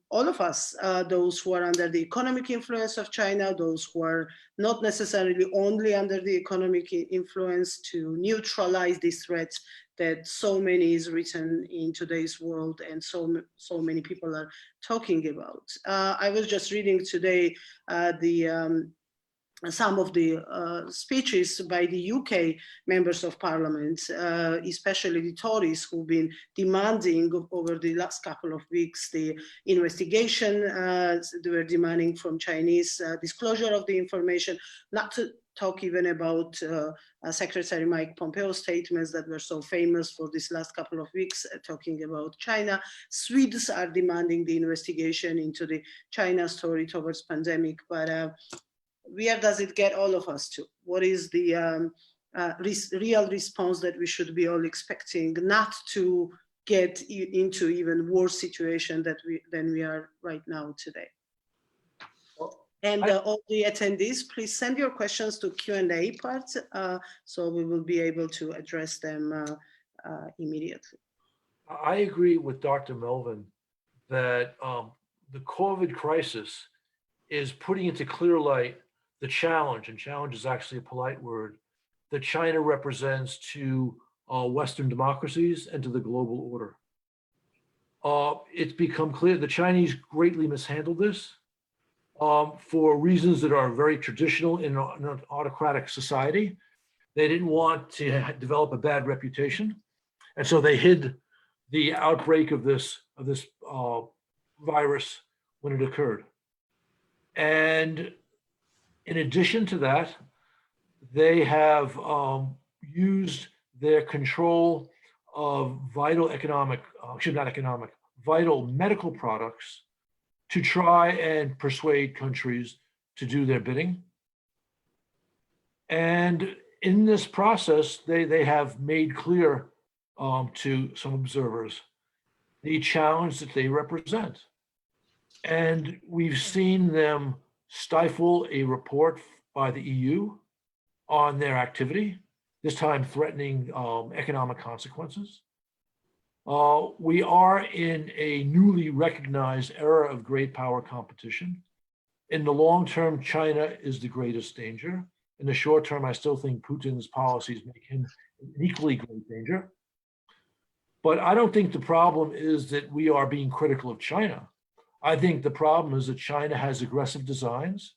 all of us, those who are under the economic influence of China, those who are not necessarily only under the economic influence, to neutralize these threats that so many is written in today's world and so many people are talking about. I was just reading today some of the speeches by the UK members of parliament, especially the Tories, who've been demanding over the last couple of weeks the investigation. They were demanding from Chinese disclosure of the information, not to talk even about Secretary Mike Pompeo's statements that were so famous for this last couple of weeks, talking about China. Swedes are demanding the investigation into the China story towards pandemic, but where does it get all of us to? What is the real response that we should be all expecting, not to get into even worse situation than we are right now today? And all the attendees, please send your questions to Q&A part, so we will be able to address them immediately. I agree with Dr. Melvin that the COVID crisis is putting into clear light the challenge, and challenge is actually a polite word, that China represents to Western democracies and to the global order. It's become clear the Chinese greatly mishandled this for reasons that are very traditional in an autocratic society. They didn't want to develop a bad reputation, and so they hid the outbreak of this virus when it occurred. And in addition to that, they have used their control of vital vital medical products to try and persuade countries to do their bidding. And in this process, they have made clear to some observers the challenge that they represent. And we've seen them stifle a report by the EU on their activity, this time threatening economic consequences. We are in a newly recognized era of great power competition. In the long term, China is the greatest danger. In the short term, I still think Putin's policies make him an equally great danger. But I don't think the problem is that we are being critical of China. I think the problem is that China has aggressive designs.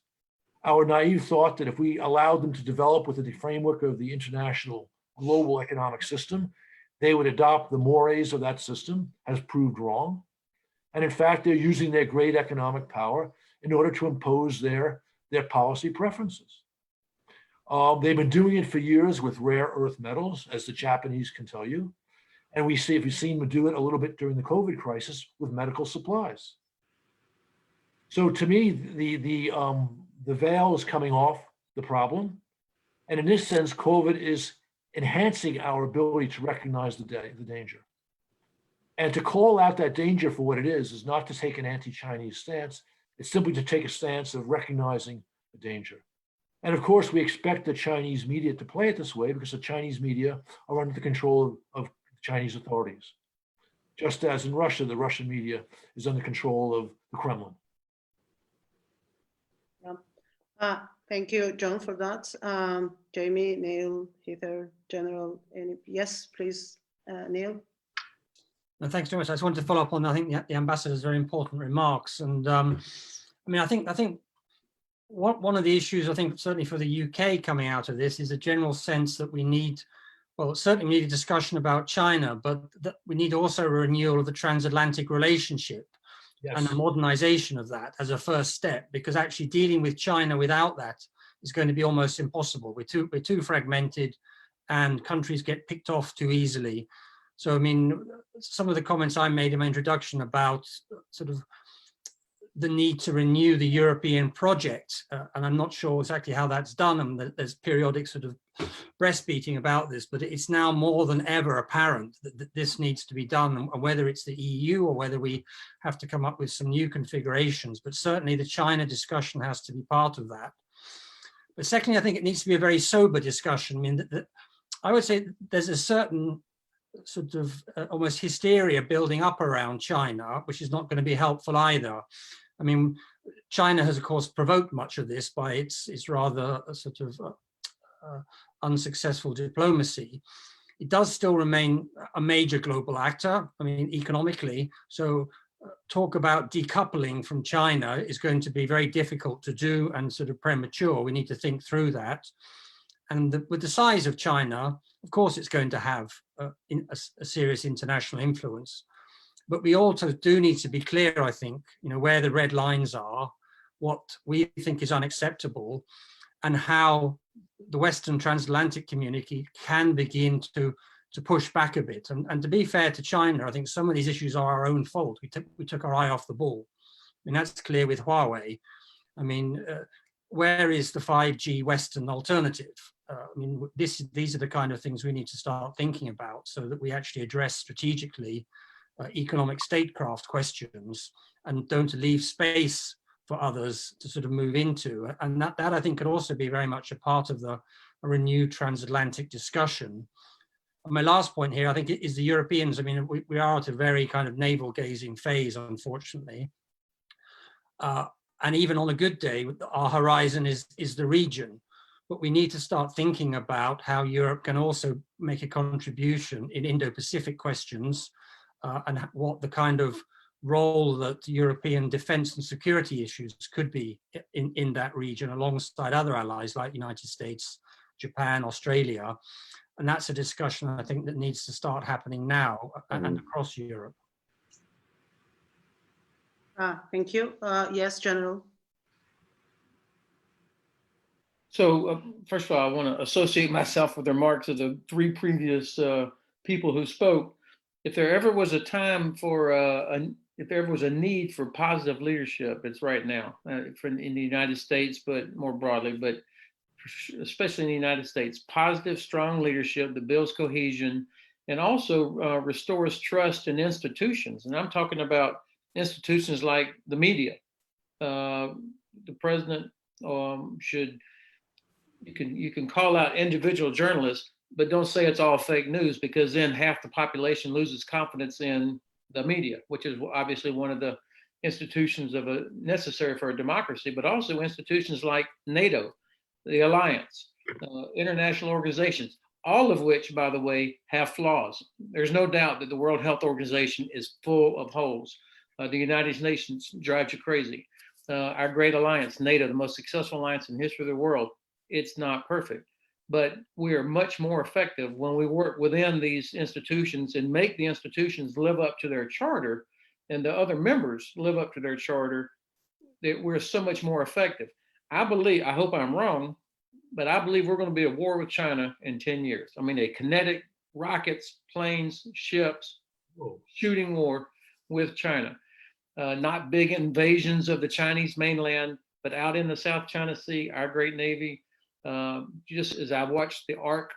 Our naive thought that if we allowed them to develop within the framework of the international global economic system, they would adopt the mores of that system has proved wrong. And in fact, they're using their great economic power in order to impose their policy preferences. They've been doing it for years with rare earth metals, as the Japanese can tell you. And we've seen them do it a little bit during the COVID crisis with medical supplies. So to me, the veil is coming off the problem. And in this sense, COVID is enhancing our ability to recognize the danger. And to call out that danger for what it is not to take an anti-Chinese stance. It's simply to take a stance of recognizing the danger. And of course, we expect the Chinese media to play it this way because the Chinese media are under the control of Chinese authorities. Just as in Russia, the Russian media is under control of the Kremlin. Thank you, John, for that. Jamie, Neil, Heather, General, yes, please, Neil. No, thanks very much. I just wanted to follow up on, I think, the ambassador's very important remarks. And I mean, I think one of the issues, I think, certainly for the UK coming out of this is a general sense that we need, well, certainly we need a discussion about China, but that we need also a renewal of the transatlantic relationship. Yes. And a modernization of that as a first step, because actually dealing with China without that is going to be almost impossible. We're too fragmented and countries get picked off too easily. So, I mean, some of the comments I made in my introduction about sort of the need to renew the European project. And I'm not sure exactly how that's done. And there's periodic sort of breastbeating about this, but it's now more than ever apparent that this needs to be done, and whether it's the EU or whether we have to come up with some new configurations. But certainly the China discussion has to be part of that. But secondly, I think it needs to be a very sober discussion. I mean, I would say there's a certain sort of almost hysteria building up around China, which is not going to be helpful either. I mean, China has, of course, provoked much of this by its rather sort of unsuccessful diplomacy. It does still remain a major global actor, I mean, economically. So talk about decoupling from China is going to be very difficult to do and sort of premature. We need to think through that. And with the size of China, of course, it's going to have a serious international influence. But we also do need to be clear, I think, where the red lines are, what we think is unacceptable, and how the Western transatlantic community can begin to push back a bit. And to be fair to China, I think some of these issues are our own fault. We took our eye off the ball. I mean, that's clear with Huawei. I mean, where is the 5G Western alternative? I mean, these are the kind of things we need to start thinking about, so that we actually address strategically economic statecraft questions and don't leave space for others to sort of move into. And that I think could also be very much a part of a renewed transatlantic discussion. And my last point here, I think, is the Europeans. I mean, we are at a very kind of navel-gazing phase, unfortunately. And even on a good day, our horizon is the region. But we need to start thinking about how Europe can also make a contribution in Indo-Pacific questions, and what the kind of role that European defense and security issues could be in that region, alongside other allies like the United States, Japan, Australia. And that's a discussion, I think, that needs to start happening now and across Europe. Thank you. Yes, General. So first of all, I want to associate myself with the remarks of the three previous people who spoke. If there ever was a time for, if there ever was a need for positive leadership, it's right now, in the United States, but more broadly, but especially in the United States. Positive, strong leadership that builds cohesion and also restores trust in institutions. And I'm talking about institutions like the media. The president should, you can call out individual journalists, but don't say it's all fake news, because then half the population loses confidence in the media, which is obviously one of the institutions necessary for a democracy, but also institutions like NATO, the Alliance, international organizations, all of which, by the way, have flaws. There's no doubt that the World Health Organization is full of holes. The United Nations drives you crazy. Our great alliance, NATO, the most successful alliance in the history of the world, it's not perfect. But we are much more effective when we work within these institutions and make the institutions live up to their charter, and the other members live up to their charter, that we're so much more effective. I believe, I hope I'm wrong, but I believe we're going to be at war with China in 10 years. I mean, a kinetic rockets, planes, ships, shooting war with China. Not big invasions of the Chinese mainland, but out in the South China Sea, our great Navy, just as I watched the arc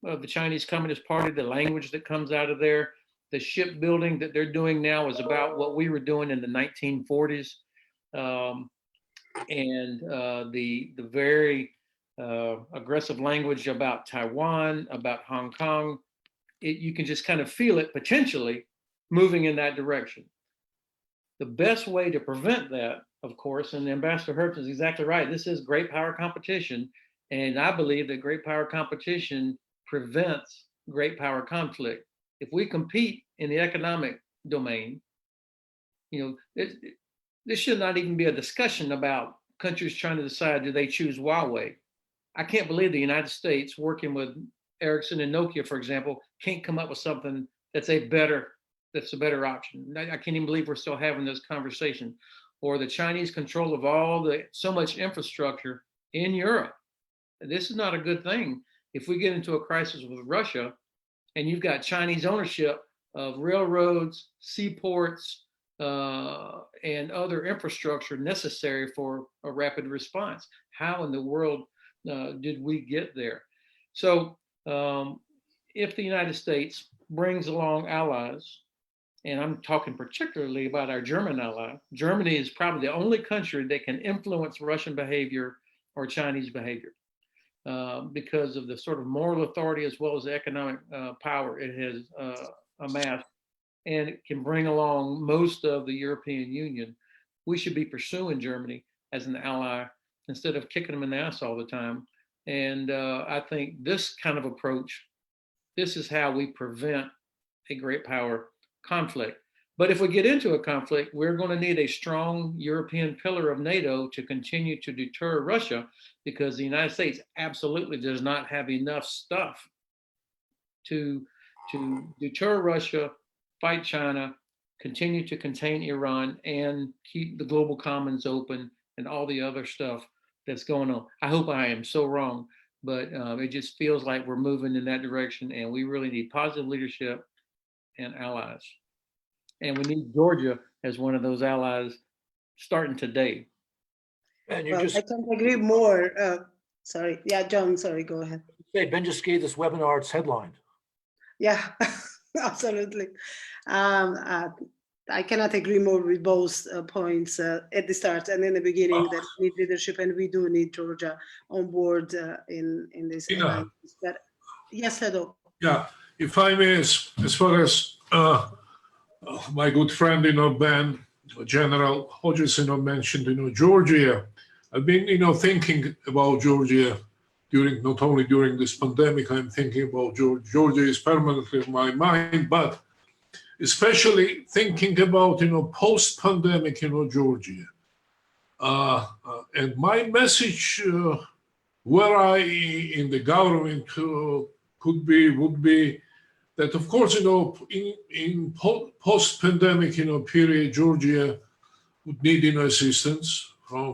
of the Chinese Communist Party, the language that comes out of there, the shipbuilding that they're doing now is about what we were doing in the 1940s. And the very aggressive language about Taiwan, about Hong Kong, you can just kind of feel it potentially moving in that direction. The best way to prevent that, of course, and Ambassador Herbst is exactly right, this is great power competition. And I believe that great power competition prevents great power conflict. If we compete in the economic domain, this should not even be a discussion about countries trying to decide, do they choose Huawei? I can't believe the United States, working with Ericsson and Nokia, for example, can't come up with something that's a better option. I can't even believe we're still having this conversation. Or the Chinese control of so much infrastructure in Europe. This is not a good thing. If we get into a crisis with Russia and you've got Chinese ownership of railroads, seaports, and other infrastructure necessary for a rapid response. How in the world did we get there? So if the United States brings along allies, and I'm talking particularly about our German ally, Germany is probably the only country that can influence Russian behavior or Chinese behavior because of the sort of moral authority as well as the economic power it has amassed, and it can bring along most of the European Union. We should be pursuing Germany as an ally instead of kicking them in the ass all the time. And I think this kind of approach, this is how we prevent a great power conflict. But if we get into a conflict, we're going to need a strong European pillar of NATO to continue to deter Russia, because the United States absolutely does not have enough stuff to deter Russia, fight China, continue to contain Iran, and keep the global commons open and all the other stuff that's going on. I hope I am so wrong, but it just feels like we're moving in that direction, and we really need positive leadership and allies. And we need Georgia as one of those allies starting today. And you Well, just I can't agree more. Sorry. Yeah, John, sorry, go ahead. say, Ben just gave this webinar its headline. Yeah, absolutely. I cannot agree more with both points at the start and in the beginning, that we need leadership, and we do need Georgia on board in this alliance. But yes, Theddo. Yeah, if I may, as far as my good friend, Ben, General Hodges, mentioned, Georgia. I've been, thinking about Georgia not only during this pandemic. I'm thinking about Georgia. Georgia is permanently in my mind, but especially thinking about, post-pandemic, Georgia. And my message, where I in the government would be that, of course, in post-pandemic, period, Georgia would need, assistance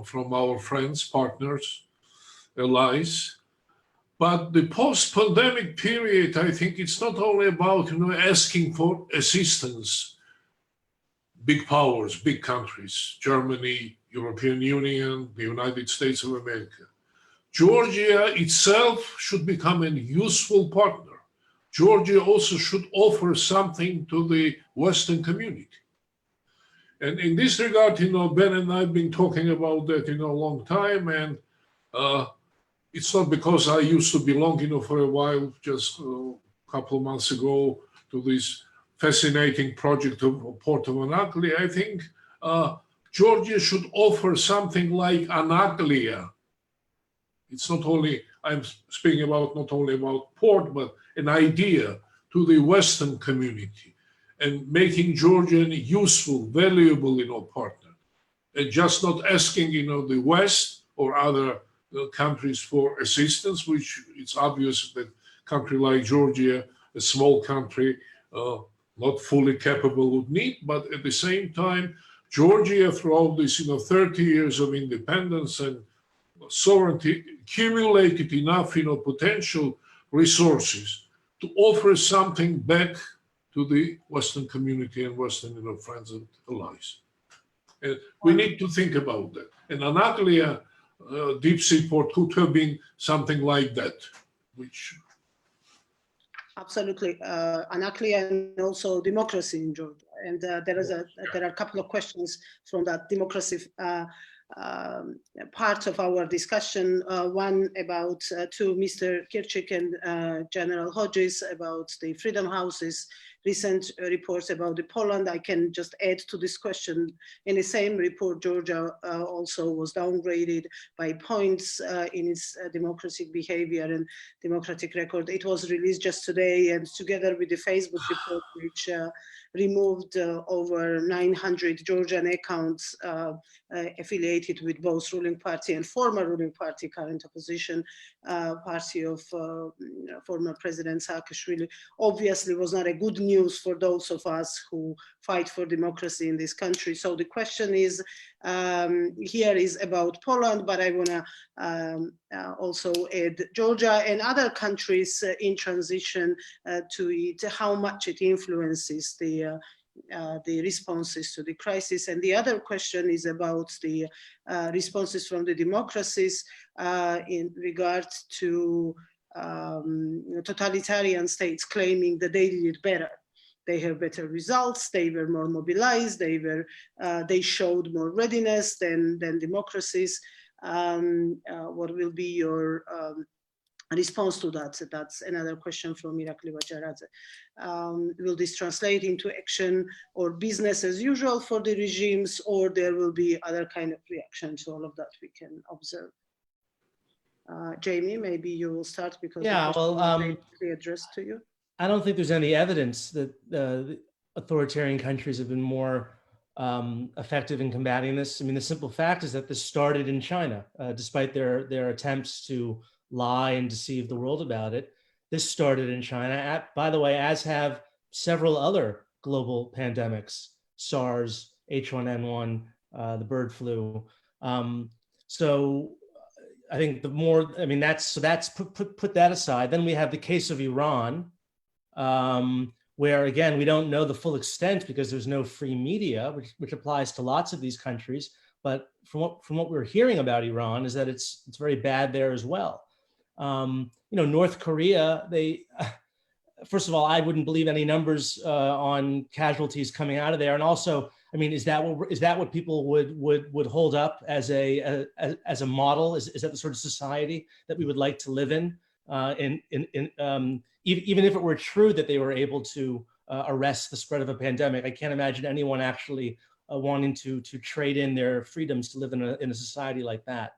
from our friends, partners, allies. But the post-pandemic period, I think it's not only about, asking for assistance, big powers, big countries, Germany, European Union, the United States of America. Georgia itself should become a useful partner. Georgia also should offer something to the Western community. And in this regard, Ben and I have been talking about that, a long time. And it's not because I used to belong, for a while, just a couple of months ago, to this fascinating project of Port of Anaglia. I think Georgia should offer something like Anaglia. It's not only, I'm speaking about not only about port, but an idea to the Western community, and making Georgia a useful, valuable, partner, and just not asking, the West or other countries for assistance, which it's obvious that a country like Georgia, a small country, not fully capable would need. But at the same time, Georgia, throughout this, 30 years of independence and sovereignty, accumulated enough, potential resources to offer something back to the Western community and Western, friends and allies. And we need to think about that. And Anaglia deep sea port could have been something like that, which. Absolutely, Anaglia, and also democracy in Georgia. And there are a couple of questions from that democracy part of our discussion. One about to Mr. Kirchik and General Hodges about the Freedom House's recent reports about the Poland. I can just add to this question. In the same report, Georgia also was downgraded by points in its democratic behavior and democratic record. It was released just today, and together with the Facebook report, which removed over 900 Georgian accounts affiliated with both ruling party and former ruling party, current opposition party of former President Saakashvili, obviously was not a good news for those of us who fight for democracy in this country. So the question is, here is about Poland, but I want to also add Georgia and other countries in transition to it, how much it influences the the responses to the crisis. And the other question is about the responses from the democracies in regard to totalitarian states claiming that they did it better. They have better results. They were more mobilized. They showed more readiness than democracies. What will be your response to that? That's another question from Irakli Vajaradze. Will this translate into action or business as usual for the regimes, or there will be other kind of reaction to all of that we can observe? Jamie, maybe you will start because yeah, well, addressed to you. I don't think there's any evidence that the authoritarian countries have been more effective in combating this. I mean, the simple fact is that this started in China, despite their attempts to lie and deceive the world about it. This started in China, by the way, as have several other global pandemics, SARS, H1N1, the bird flu. So I think the more, I mean, that's put that aside. Then we have the case of Iran, where again, we don't know the full extent because there's no free media, which applies to lots of these countries. But from what we're hearing about Iran is that it's very bad there as well. North Korea, first of all, I wouldn't believe any numbers on casualties coming out of there. And also, I mean, is that what people would hold up as a model? Is that the sort of society that we would like to live in? Even if it were true that they were able to arrest the spread of a pandemic, I can't imagine anyone actually wanting to trade in their freedoms to live in a society like that.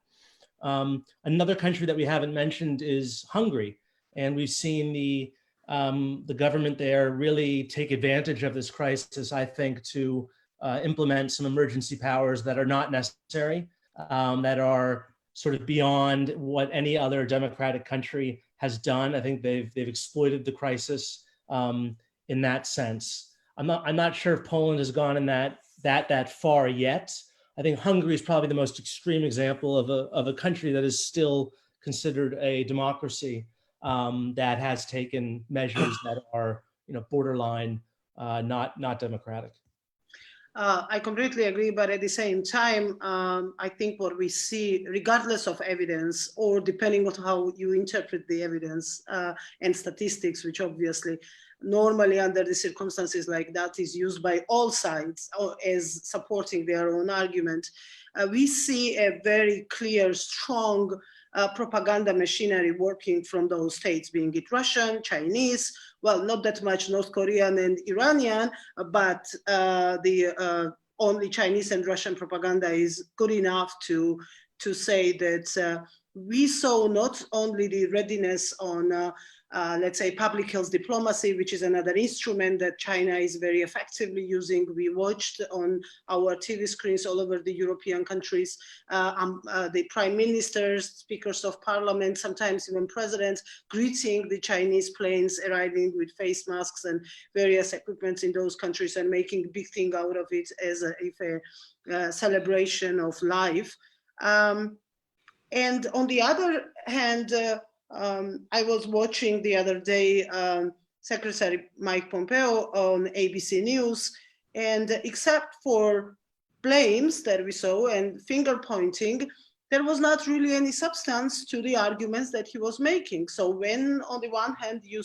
Another country that we haven't mentioned is Hungary, and we've seen the government there really take advantage of this crisis, I think, to implement some emergency powers that are not necessary, that are sort of beyond what any other democratic country has done. I think they've exploited the crisis in that sense. I'm not sure if Poland has gone in that far yet. I think Hungary is probably the most extreme example of a country that is still considered a democracy, that has taken measures that are, borderline not democratic. I completely agree, but at the same time, I think what we see, regardless of evidence, or depending on how you interpret the evidence and statistics, which obviously normally under the circumstances like that is used by all sides as supporting their own argument, we see a very clear, strong propaganda machinery working from those states, being it Russian, Chinese, well, not that much North Korean and Iranian, but the only Chinese and Russian propaganda is good enough to say that we saw not only the readiness on let's say public health diplomacy, which is another instrument that China is very effectively using. We watched on our TV screens all over the European countries, the prime ministers, speakers of parliament, sometimes even presidents greeting the Chinese planes arriving with face masks and various equipment in those countries and making a big thing out of it as a celebration of life. And on the other hand, I was watching the other day Secretary Mike Pompeo on ABC News, and except for blames that we saw and finger pointing, there was not really any substance to the arguments that he was making. So when on the one hand you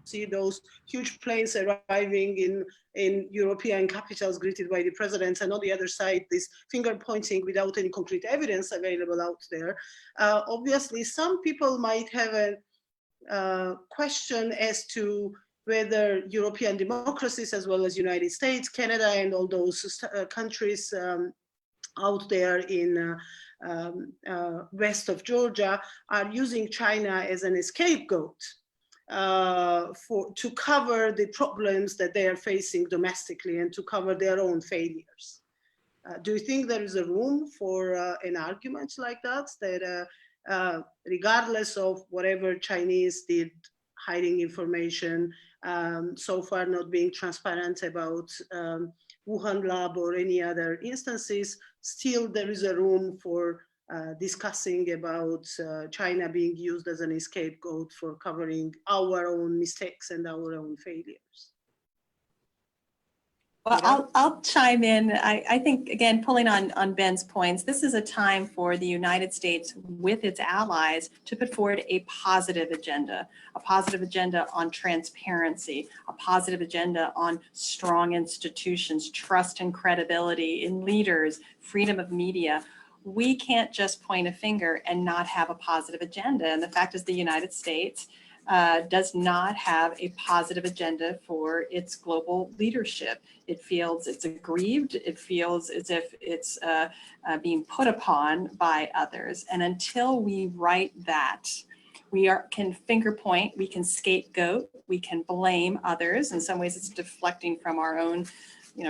see those huge planes arriving in European capitals greeted by the presidents, and on the other side, this finger pointing without any concrete evidence available out there. Obviously, some people might have a question as to whether European democracies, as well as United States, Canada, and all those countries out there in west of Georgia are using China as an scapegoat to cover the problems that they are facing domestically and to cover their own failures. Do you think there is a room for an argument like that, that regardless of whatever Chinese did, hiding information, so far not being transparent about Wuhan lab or any other instances, still there is a room for discussing about China being used as an scapegoat for covering our own mistakes and our own failures? Well, I'll chime in. I think, again, pulling on Ben's points, this is a time for the United States with its allies to put forward a positive agenda on transparency, a positive agenda on strong institutions, trust and credibility in leaders, freedom of media. We can't just point a finger and not have a positive agenda. And the fact is the United States does not have a positive agenda for its global leadership. It feels it's aggrieved. It feels as if it's being put upon by others. And until we right that, we can finger point, we can scapegoat, we can blame others. In some ways, it's deflecting from our own,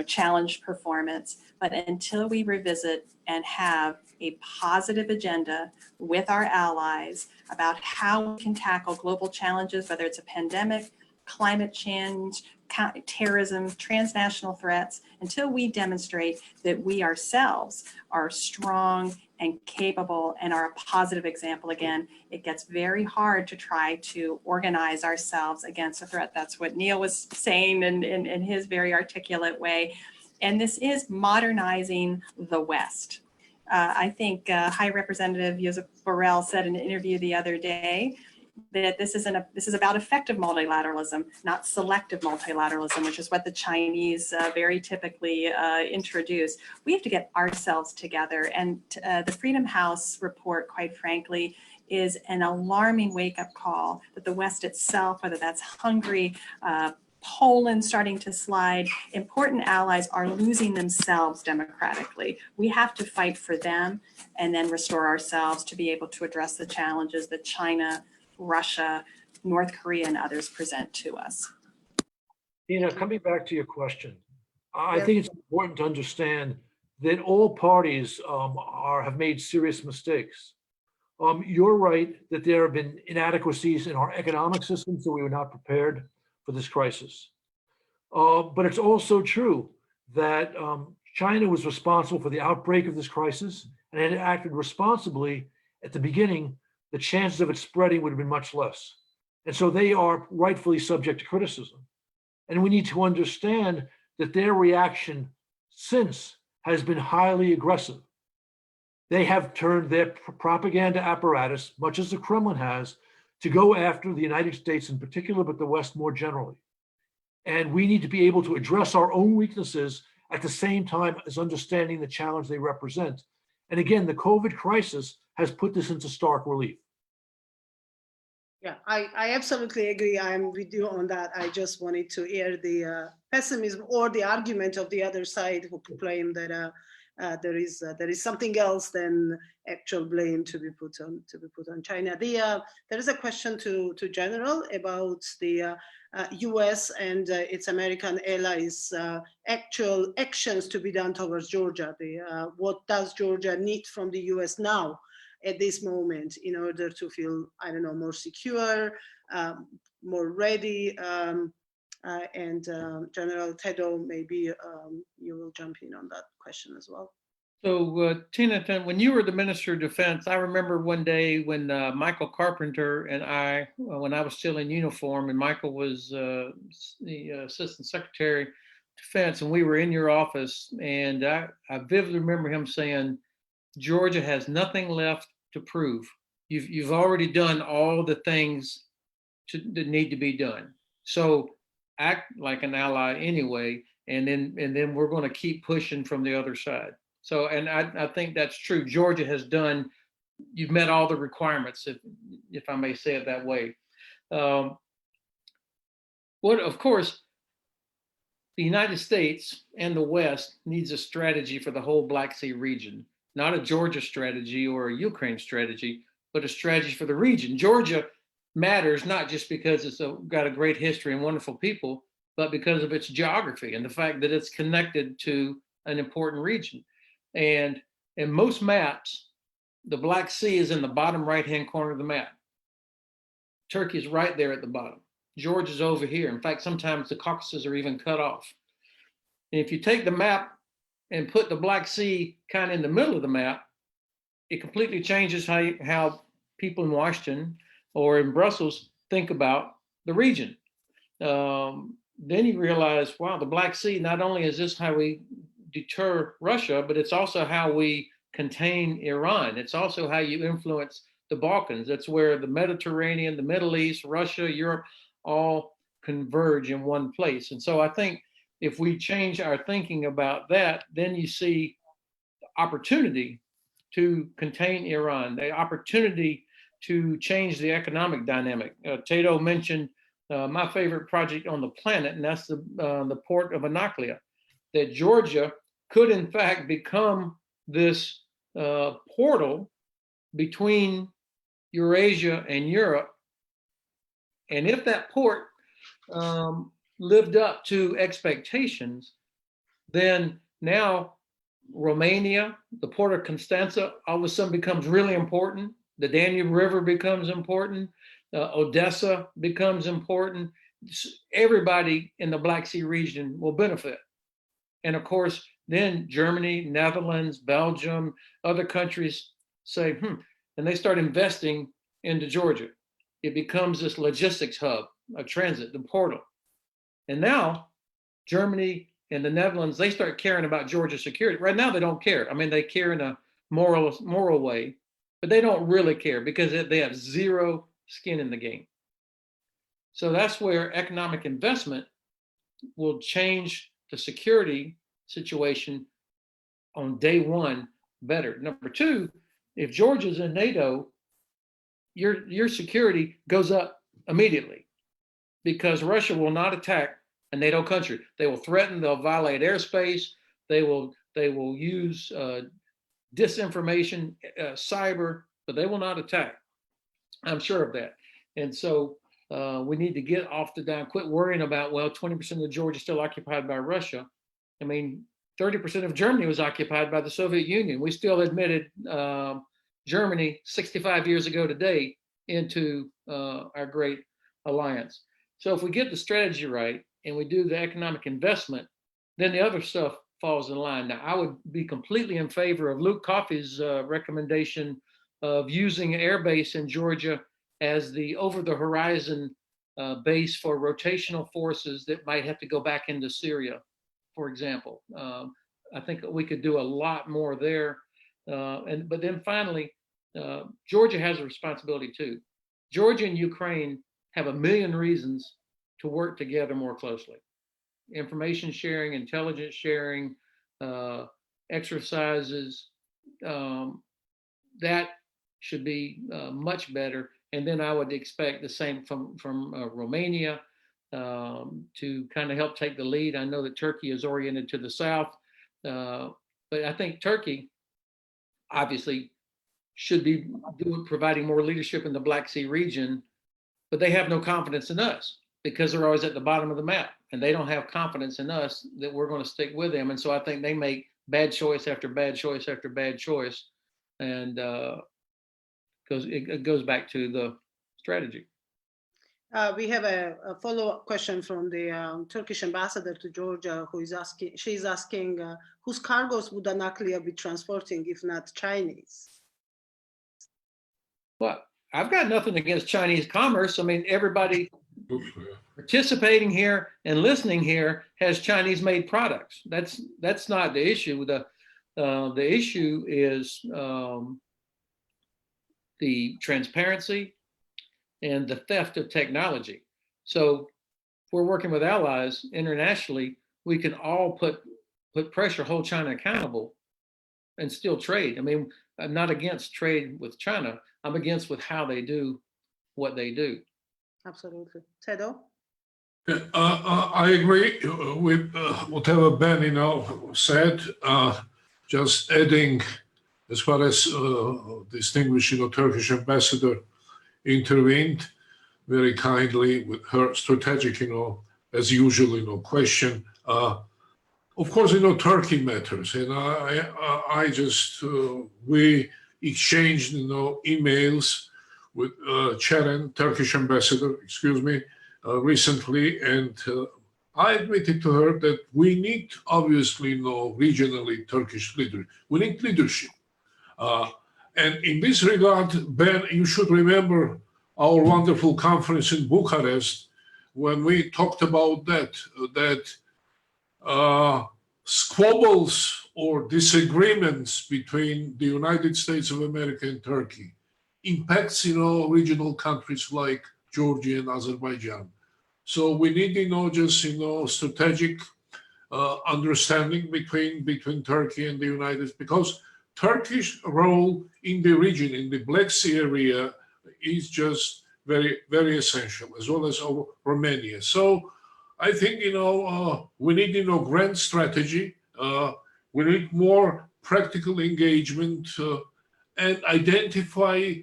challenged performance. But until we revisit and have a positive agenda with our allies about how we can tackle global challenges, whether it's a pandemic, climate change, terrorism, transnational threats, until we demonstrate that we ourselves are strong and capable and are a positive example, again, it gets very hard to try to organize ourselves against a threat. That's what Neil was saying in his very articulate way. And this is modernizing the West. I think High Representative Josep Borrell said in an interview the other day that this is about effective multilateralism, not selective multilateralism, which is what the Chinese very typically introduce. We have to get ourselves together. And the Freedom House report, quite frankly, is an alarming wake-up call that the West itself, whether that's Hungary, Poland starting to slide, important allies are losing themselves democratically. We have to fight for them and then restore ourselves to be able to address the challenges that China, Russia, North Korea, and others present to us. Nina, coming back to your question, I think it's important to understand that all parties have made serious mistakes. You're right that there have been inadequacies in our economic system, so we were not prepared for this crisis. But it's also true that China was responsible for the outbreak of this crisis and had acted responsibly at the beginning, the chances of it spreading would have been much less. And so they are rightfully subject to criticism. And we need to understand that their reaction since has been highly aggressive. They have turned their propaganda apparatus, much as the Kremlin has, to go after the United States in particular, but the West more generally. And we need to be able to address our own weaknesses at the same time as understanding the challenge they represent. And again, the COVID crisis has put this into stark relief. Yeah, I absolutely agree. I'm with you on that. I just wanted to air the pessimism or the argument of the other side who claim that there is something else than actual blame to be put on China. There is a question to General about the U.S. and its American allies' actual actions to be done towards Georgia. What does Georgia need from the U.S. now at this moment in order to feel, I don't know, more secure, more ready? And General Teddo, maybe you will jump in on that question as well. So Tina, when you were the Minister of Defense, I remember one day when Michael Carpenter and I, when I was still in uniform and Michael was the Assistant Secretary of Defense, and we were in your office, and I vividly remember him saying, Georgia has nothing left to prove. You've already done all the things that need to be done. So act like an ally anyway, and then we're going to keep pushing from the other side. So, and I think that's true. Georgia has done, you've met all the requirements, if I may say it that way. Of course, the United States and the West needs a strategy for the whole Black Sea region, not a Georgia strategy or a Ukraine strategy, but a strategy for the region. Georgia matters not just because it's got a great history and wonderful people, but because of its geography and the fact that it's connected to an important region. And in most maps, the Black Sea is in the bottom right-hand corner of the map. Turkey is right there at the bottom. Georgia's over here. In fact, sometimes the Caucasus are even cut off. And if you take the map and put the Black Sea kind of in the middle of the map, it completely changes how people in Washington or in Brussels think about the region. then you realize, wow, the Black Sea, not only is this how we deter Russia, but it's also how we contain Iran. It's also how you influence the Balkans. That's where the Mediterranean, the Middle East, Russia, Europe, all converge in one place. And so I think if we change our thinking about that, then you see opportunity to contain Iran, the opportunity to change the economic dynamic. Teddo mentioned my favorite project on the planet, and that's the port of Anaklia, that Georgia could in fact become this portal between Eurasia and Europe. And if that port lived up to expectations, then now Romania, the port of Constanza, all of a sudden becomes really important. The Danube River becomes important. Odessa becomes important. Everybody in the Black Sea region will benefit. And of course, then Germany, Netherlands, Belgium, other countries say, and they start investing into Georgia. It becomes this logistics hub, a transit, the portal. And now Germany and the Netherlands, they start caring about Georgia's security. Right now, they don't care. I mean, they care in a moral way, but they don't really care because they have zero skin in the game. So that's where economic investment will change the security situation on day one better. Number two, if Georgia's in NATO, your security goes up immediately because Russia will not attack a NATO country. They will threaten, they'll violate airspace, they will use disinformation, cyber, but they will not attack. I'm sure of that. And so we need to get off the down, quit worrying about, well, 20% of Georgia is still occupied by Russia. I mean, 30% of Germany was occupied by the Soviet Union. We still admitted Germany 65 years ago today into our great alliance. So if we get the strategy right and we do the economic investment, then the other stuff falls in line. Now, I would be completely in favor of Luke Coffey's recommendation of using air base in Georgia as the over-the-horizon base for rotational forces that might have to go back into Syria, for example. I think we could do a lot more there. But then finally, Georgia has a responsibility too. Georgia and Ukraine have a million reasons to work together more closely. Information sharing, intelligence sharing, exercises, that should be much better. And then I would expect the same from Romania to kind of help take the lead. I know that Turkey is oriented to the south, but I think Turkey obviously should be providing more leadership in the Black Sea region, but they have no confidence in us because they're always at the bottom of the map and they don't have confidence in us that we're going to stick with them. And so I think they make bad choice after bad choice after bad choice. And because it goes back to the strategy. We have a follow-up question from the Turkish ambassador to Georgia, who is asking, she's asking, whose cargoes would Anaklia be transporting if not Chinese? Well, I've got nothing against Chinese commerce. I mean, everybody participating here and listening here has Chinese-made products. That's not the issue. The issue is the transparency and the theft of technology. So if we're working with allies internationally, we can all put pressure, hold China accountable, and still trade. I mean, I'm not against trade with China. I'm against with how they do what they do. Absolutely. Teddo? I agree with whatever Ben, said. Just adding, as far as distinguished, Turkish ambassador intervened very kindly with her strategic, as usual, question. Of course, Turkey matters, and I just we exchanged, emails with Turkish ambassador, recently, and I admitted to her that we need, obviously, regionally Turkish leadership. We need leadership. And in this regard, Ben, you should remember our wonderful conference in Bucharest, when we talked about that squabbles or disagreements between the United States of America and Turkey impacts, regional countries like Georgia and Azerbaijan. So we need, just, strategic understanding between Turkey and the United States, because Turkish role in the region, in the Black Sea area, is just very, very essential, as well as Romania. So I think, we need, grand strategy. We need more practical engagement and identify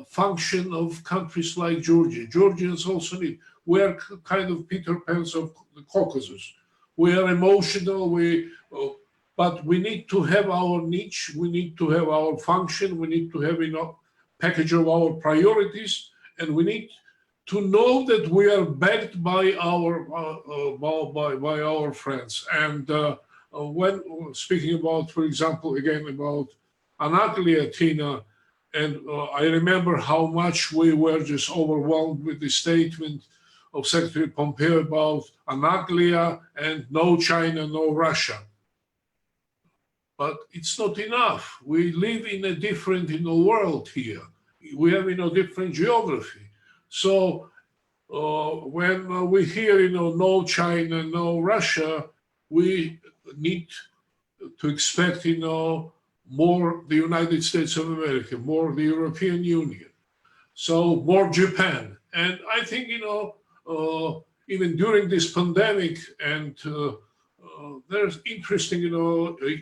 function of countries like Georgia. Georgians also need, we are kind of Peter Pans of the Caucasus. We are emotional, but we need to have our niche, we need to have our function, we need to have package of our priorities, and we need to know that we are backed by our friends. And when speaking about, for example, again about Anaklia, Tina, and I remember how much we were just overwhelmed with the statement of Secretary Pompeo about Anaklia and no China, no Russia. But it's not enough. We live in a different world here. We have different geography. So when we hear no China, no Russia, we need to expect more the United States of America, more the European Union, so more Japan. And I think even during this pandemic, and there's interesting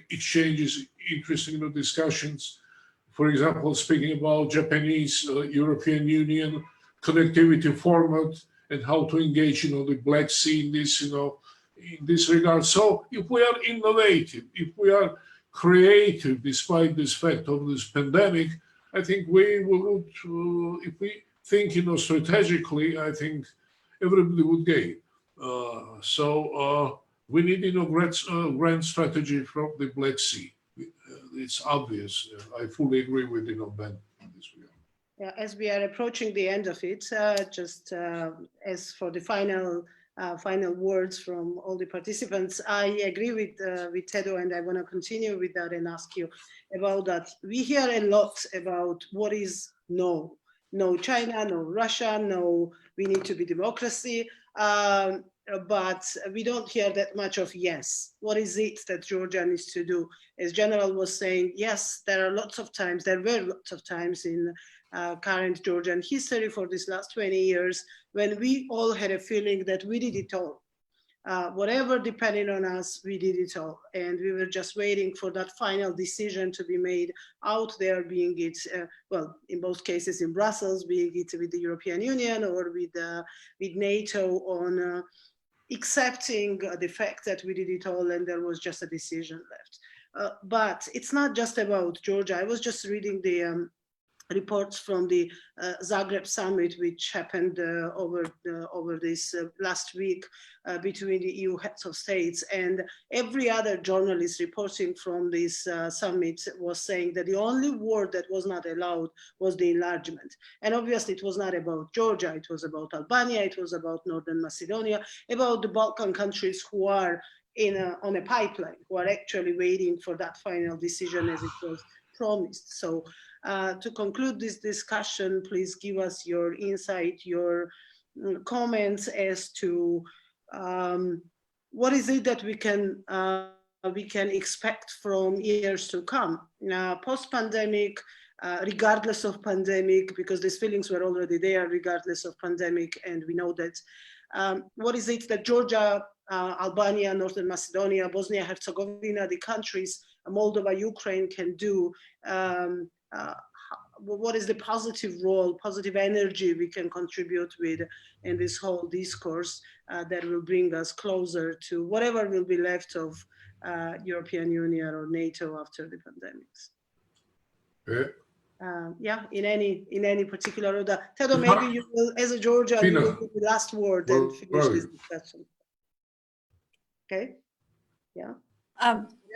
exchanges, interesting discussions. For example, speaking about Japanese European Union connectivity format and how to engage the Black Sea in this in this regard. So if we are innovative, if we are creative despite this fact of this pandemic, I think we would, if we think strategically, I think everybody would gain. So we need grand strategy from the Black Sea. It's obvious. I fully agree with Ben in this regard. Yeah, as we are approaching the end of it, just as for the final words from all the participants, I agree with Teddo, and I want to continue with that and ask you about that. We hear a lot about what is no China, no Russia, no, we need to be democracy, but we don't hear that much of yes. What is it that Georgia needs to do? As General was saying, yes, there were lots of times in current Georgian history for this last 20 years when we all had a feeling that we did it all. Whatever depended on us, we did it all. And we were just waiting for that final decision to be made out there, being it, well, in both cases in Brussels, being it with the European Union or with NATO on accepting the fact that we did it all and there was just a decision left. But it's not just about Georgia. I was just reading the reports from the Zagreb summit, which happened over this last week between the EU heads of states, and every other journalist reporting from this summit was saying that the only word that was not allowed was the enlargement. And obviously it was not about Georgia, it was about Albania, it was about Northern Macedonia, about the Balkan countries who are on a pipeline, who are actually waiting for that final decision as it was promised. So to conclude this discussion, please give us your insight, your comments as to what is it that we can expect from years to come. Post-pandemic, regardless of pandemic, because these feelings were already there regardless of pandemic, and we know that. What is it that Georgia, Albania, Northern Macedonia, Bosnia-Herzegovina, the countries, Moldova, Ukraine can do? What is the positive role, positive energy we can contribute with in this whole discourse that will bring us closer to whatever will be left of European Union or NATO after the pandemics? Yeah, in any particular order. Teddo, maybe you will, as a Georgian, you will give the last word and finish this discussion. Okay, yeah.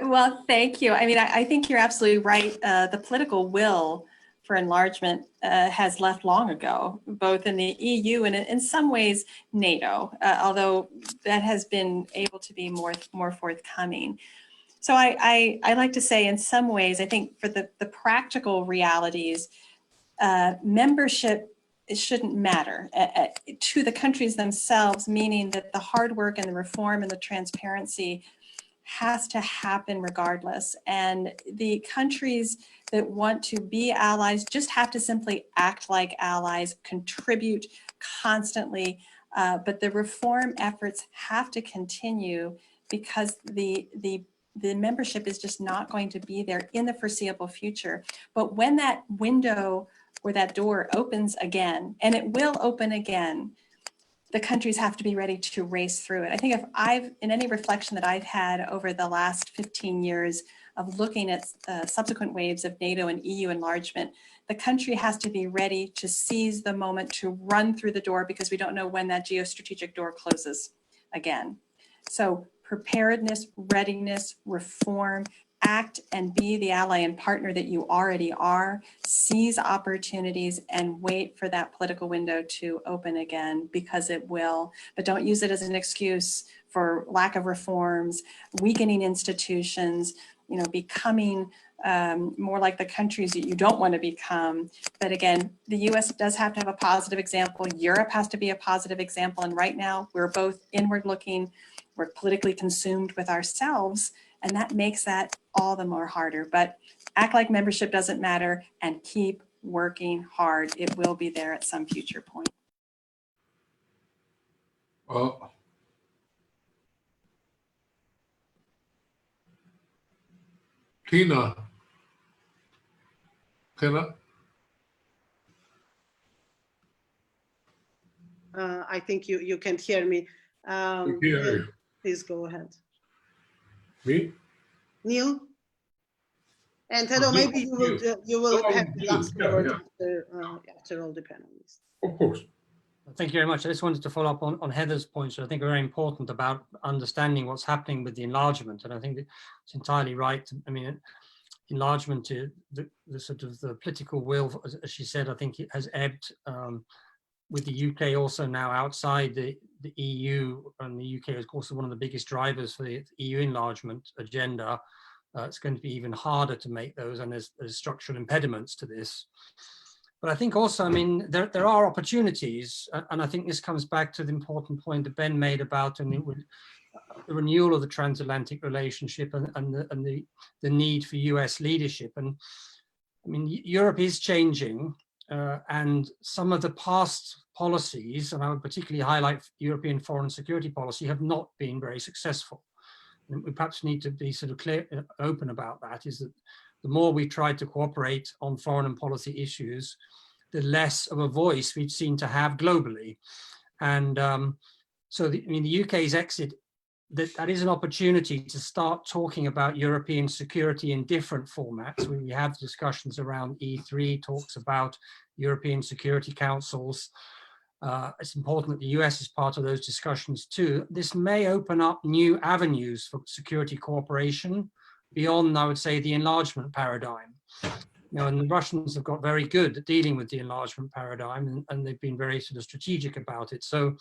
Well, thank you. I mean, I think you're absolutely right. The political will for enlargement has left long ago, both in the EU and in some ways NATO, although that has been able to be more forthcoming. So I like to say in some ways, I think for the practical realities, membership, it shouldn't matter to the countries themselves, meaning that the hard work and the reform and the transparency has to happen regardless. And the countries that want to be allies just have to simply act like allies, contribute constantly, but the reform efforts have to continue because the membership is just not going to be there in the foreseeable future. But when that window or that door opens again, and it will open again, the countries have to be ready to race through it. I think in any reflection that I've had over the last 15 years of looking at subsequent waves of NATO and EU enlargement, the country has to be ready to seize the moment to run through the door because we don't know when that geostrategic door closes again. So preparedness, readiness, reform, act and be the ally and partner that you already are, seize opportunities and wait for that political window to open again because it will, but don't use it as an excuse for lack of reforms, weakening institutions, becoming more like the countries that you don't want to become. But again, the US does have to have a positive example. Europe has to be a positive example. And right now we're both inward looking, we're politically consumed with ourselves, and that makes that all the more harder. But act like membership doesn't matter and keep working hard. It will be there at some future point. Tina, I think you can't hear me. Please go ahead. Me? Neil? And Teddo, maybe you will have the last word after all the panelists. Of course. Thank you very much. I just wanted to follow up on Heather's points, which I think are very important about understanding what's happening with the enlargement. And I think it's entirely right. I mean, enlargement, the sort of the political will, as she said, I think it has ebbed with the UK also now outside the EU, and the UK is also one of the biggest drivers for the EU enlargement agenda. It's going to be even harder to make those, and there's structural impediments to this. But I think also, I mean, there are opportunities, and I think this comes back to the important point that Ben made about the renewal of the transatlantic relationship and the need for US leadership. And I mean, Europe is changing, and some of the past policies, and I would particularly highlight European foreign security policy, have not been very successful. And we perhaps need to be sort of clear, open about that, is that the more we try to cooperate on foreign and policy issues, the less of a voice we've seen to have globally. And so, the UK's exit, that is an opportunity to start talking about European security in different formats. We have discussions around E3, talks about European security councils. It's important that the US is part of those discussions too. This may open up new avenues for security cooperation beyond, I would say, the enlargement paradigm. And the Russians have got very good at dealing with the enlargement paradigm, and they've been very sort of strategic about it. So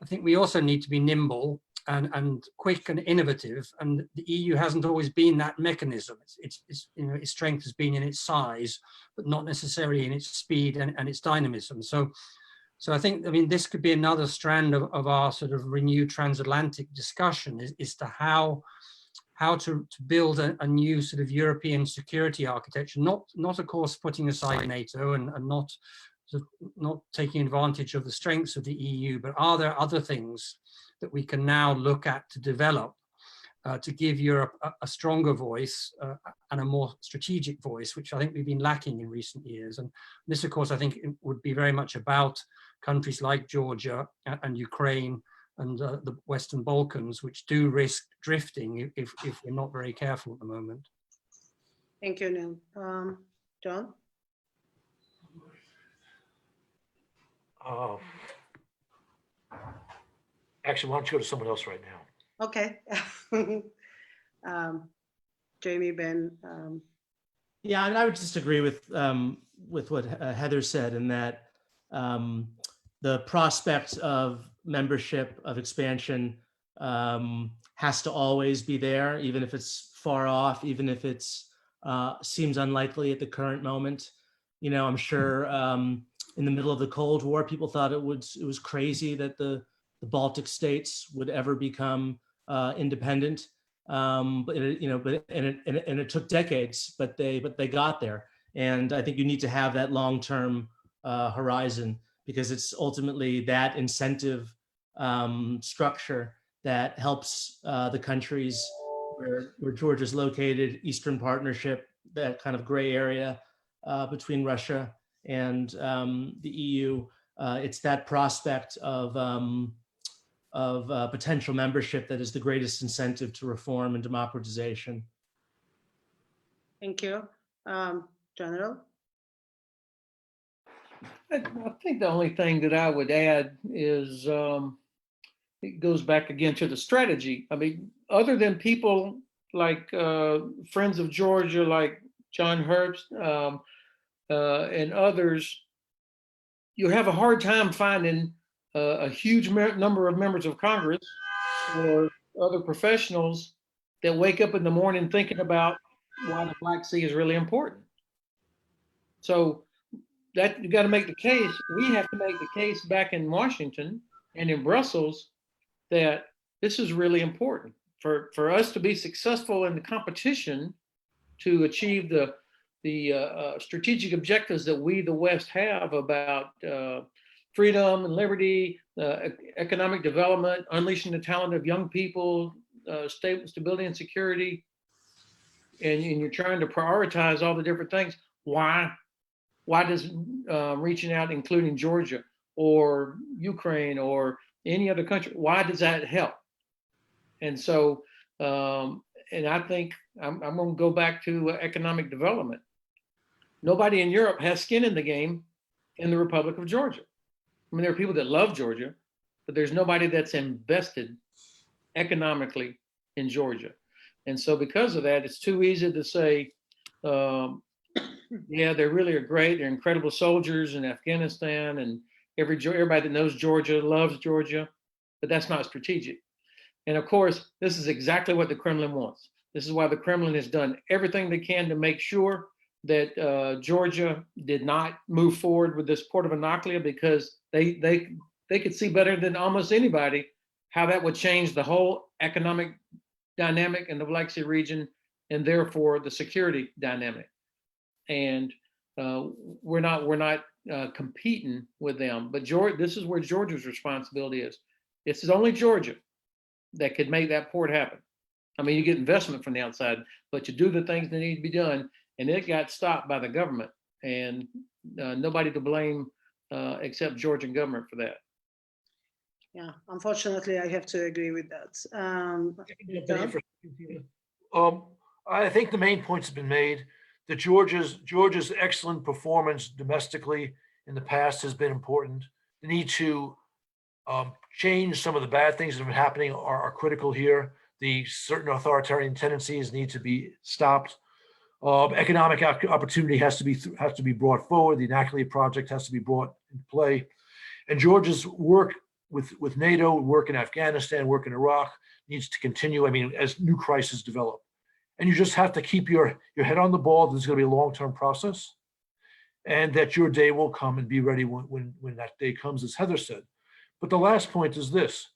I think we also need to be nimble and quick and innovative, and the EU hasn't always been that mechanism. Its strength has been in its size, but not necessarily in its speed and its dynamism. So I think, this could be another strand of our sort of renewed transatlantic discussion is to how to build a new sort of European security architecture, not of course putting aside NATO and not taking advantage of the strengths of the EU, but are there other things that we can now look at to develop to give Europe a stronger voice and a more strategic voice, which I think we've been lacking in recent years. And this, of course, I think it would be very much about countries like Georgia and Ukraine and the Western Balkans, which do risk drifting if we're not very careful at the moment. Thank you, Neil. John? Actually, why don't you go to someone else right now? Okay. Jamie, Ben. Yeah, I would just agree with with what Heather said, in that the prospect of membership, of expansion, has to always be there, even if it's far off, even if it's seems unlikely at the current moment. You know, I'm sure in the middle of the Cold War, people thought it was crazy that the Baltic states would ever become independent. But it took decades, but they got there. And I think you need to have that long-term horizon, because it's ultimately that incentive structure that helps the countries where Georgia's located, Eastern Partnership, that kind of gray area between Russia and the EU. It's that prospect of potential membership that is the greatest incentive to reform and democratization. Thank you. General? I think the only thing that I would add is it goes back again to the strategy. I mean, other than people like Friends of Georgia, like John Herbst and others, you have a hard time finding a huge number of members of Congress or other professionals that wake up in the morning thinking about why the Black Sea is really important. So that you got to make the case. We have to make the case back in Washington and in Brussels that this is really important for us to be successful in the competition to achieve the strategic objectives that we, the West, have about freedom and liberty, economic development, unleashing the talent of young people, stability and security, and you're trying to prioritize all the different things. Why does reaching out, including Georgia or Ukraine or any other country, why does that help? And so, and I think I'm going to go back to economic development. Nobody in Europe has skin in the game in the Republic of Georgia. I mean, there are people that love Georgia, but there's nobody that's invested economically in Georgia. And so because of that, it's too easy to say, yeah, they really are great. They're incredible soldiers in Afghanistan, and everybody that knows Georgia loves Georgia, but that's not strategic. And of course, this is exactly what the Kremlin wants. This is why the Kremlin has done everything they can to make sure that Georgia did not move forward with this port of Anaklia, because they could see better than almost anybody how that would change the whole economic dynamic in the Black Sea region, and therefore the security dynamic. And we're not competing with them. But this is where Georgia's responsibility is. It's only Georgia that could make that port happen. I mean, you get investment from the outside, but you do the things that need to be done, and it got stopped by the government, and nobody to blame except Georgian government for that. Yeah, unfortunately, I have to agree with that. I think the main points have been made. That Georgia's excellent performance domestically in the past has been important. The need to change some of the bad things that have been happening are critical here. The certain authoritarian tendencies need to be stopped. Economic opportunity has to be brought forward. The Anaklia project has to be brought into play, and Georgia's work with NATO, work in Afghanistan, work in Iraq needs to continue. I mean, as new crises develop, and you just have to keep your head on the ball. This is going to be a long-term process, and that your day will come, and be ready when that day comes, as Heather said. But the last point is this: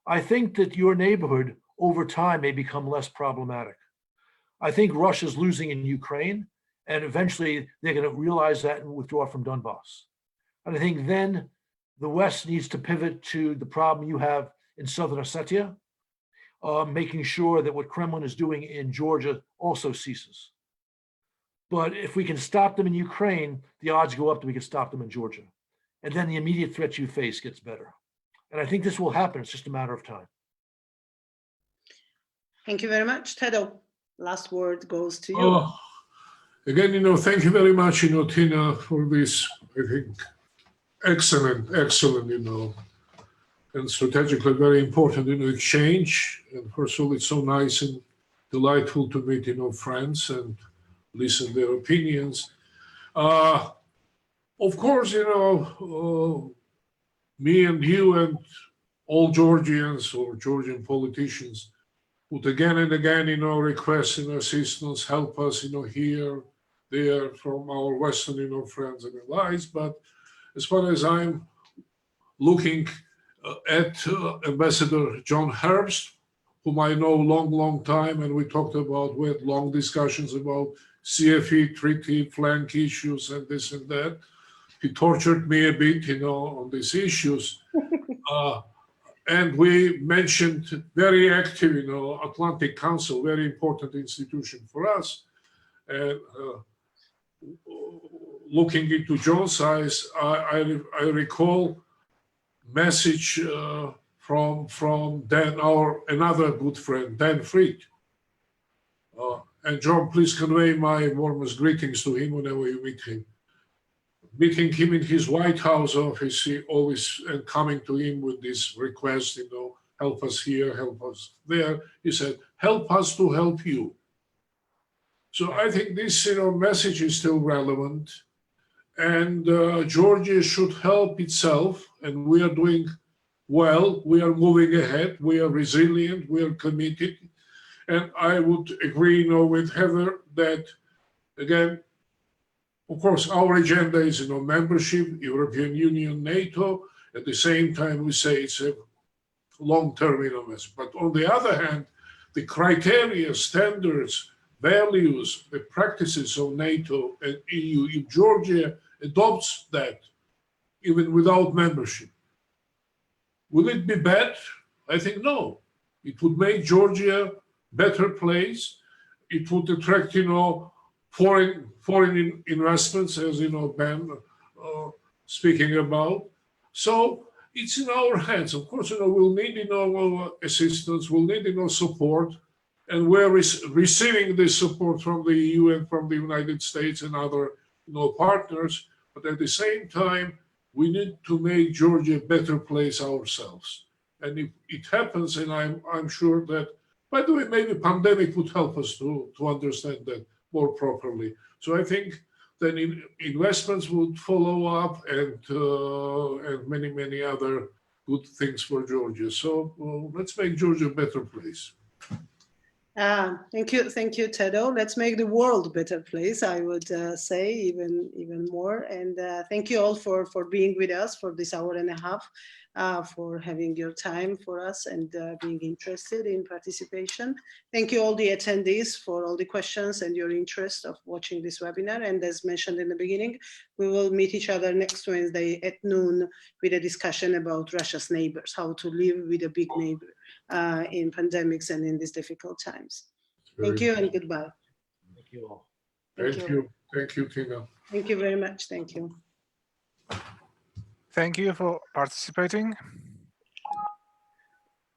I think that your neighborhood over time may become less problematic. I think Russia's losing in Ukraine, and eventually they're going to realize that and withdraw from Donbass. And I think then the West needs to pivot to the problem you have in Southern Ossetia, making sure that what Kremlin is doing in Georgia also ceases. But if we can stop them in Ukraine, the odds go up that we can stop them in Georgia. And then the immediate threat you face gets better. And I think this will happen. It's just a matter of time. Thank you very much. Teddo, last word goes to you. Again, thank you very much, Tina, for this, I think, excellent, and strategically very important, exchange. And first of all, it's so nice and delightful to meet, friends and listen to their opinions. Of course, you know, me and you and all Georgians or Georgian politicians would again and again, you know, request, you know, assistance, help us, you know, here, there, from our Western, you know, friends and allies. But as far as I'm looking at Ambassador John Herbst, whom I know long time, and we talked about, we had long discussions about CFE treaty, flank issues, and this and that. He tortured me a bit, you know, on these issues. And we mentioned very active, you know, Atlantic Council, very important institution for us. And looking into John's size, I recall message from Dan, our another good friend, Dan Fried. And John, please convey my warmest greetings to him whenever you meet him. Meeting him in his White House office, he always coming to him with this request, you know, help us here, help us there. He said, help us to help you. So I think this, you know, message is still relevant, and Georgia should help itself, and we are doing well. We are moving ahead. We are resilient. We are committed. And I would agree, you know, with Heather that, again, of course, our agenda is, you know, membership, European Union, NATO. At the same time, we say it's a long-term investment. But on the other hand, the criteria, standards, values, the practices of NATO and EU, if Georgia adopts that, even without membership, will it be bad? I think no. It would make Georgia a better place. It would attract, you know, foreign investments, as you know, Ben speaking about. So it's in our hands. Of course, you know, we'll need, you know, assistance. We'll need, you know, support, and we're receiving this support from the EU and from the United States and other, you know, partners. But at the same time, we need to make Georgia a better place ourselves. And if it happens, and I'm sure that, by the way, maybe pandemic would help us to understand that more properly. So I think then investments would follow up, and many other good things for Georgia. So let's make Georgia a better place. Thank you, Teddo. Let's make the world a better place, I would say, even more. And thank you all for being with us for this hour and a half, for having your time for us and being interested in participation. Thank you all the attendees for all the questions and your interest of watching this webinar. And as mentioned in the beginning, we will meet each other next Wednesday at noon with a discussion about Russia's neighbors, how to live with a big neighbor in pandemics and in these difficult times. Thank you and goodbye. Thank you all. Thank you, Tina. Thank you very much. Thank you. Thank you for participating.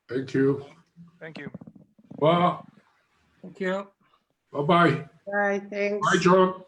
Thank you. Thank you. Bye. Thank you. Bye-bye. Bye. Thanks. Bye, John.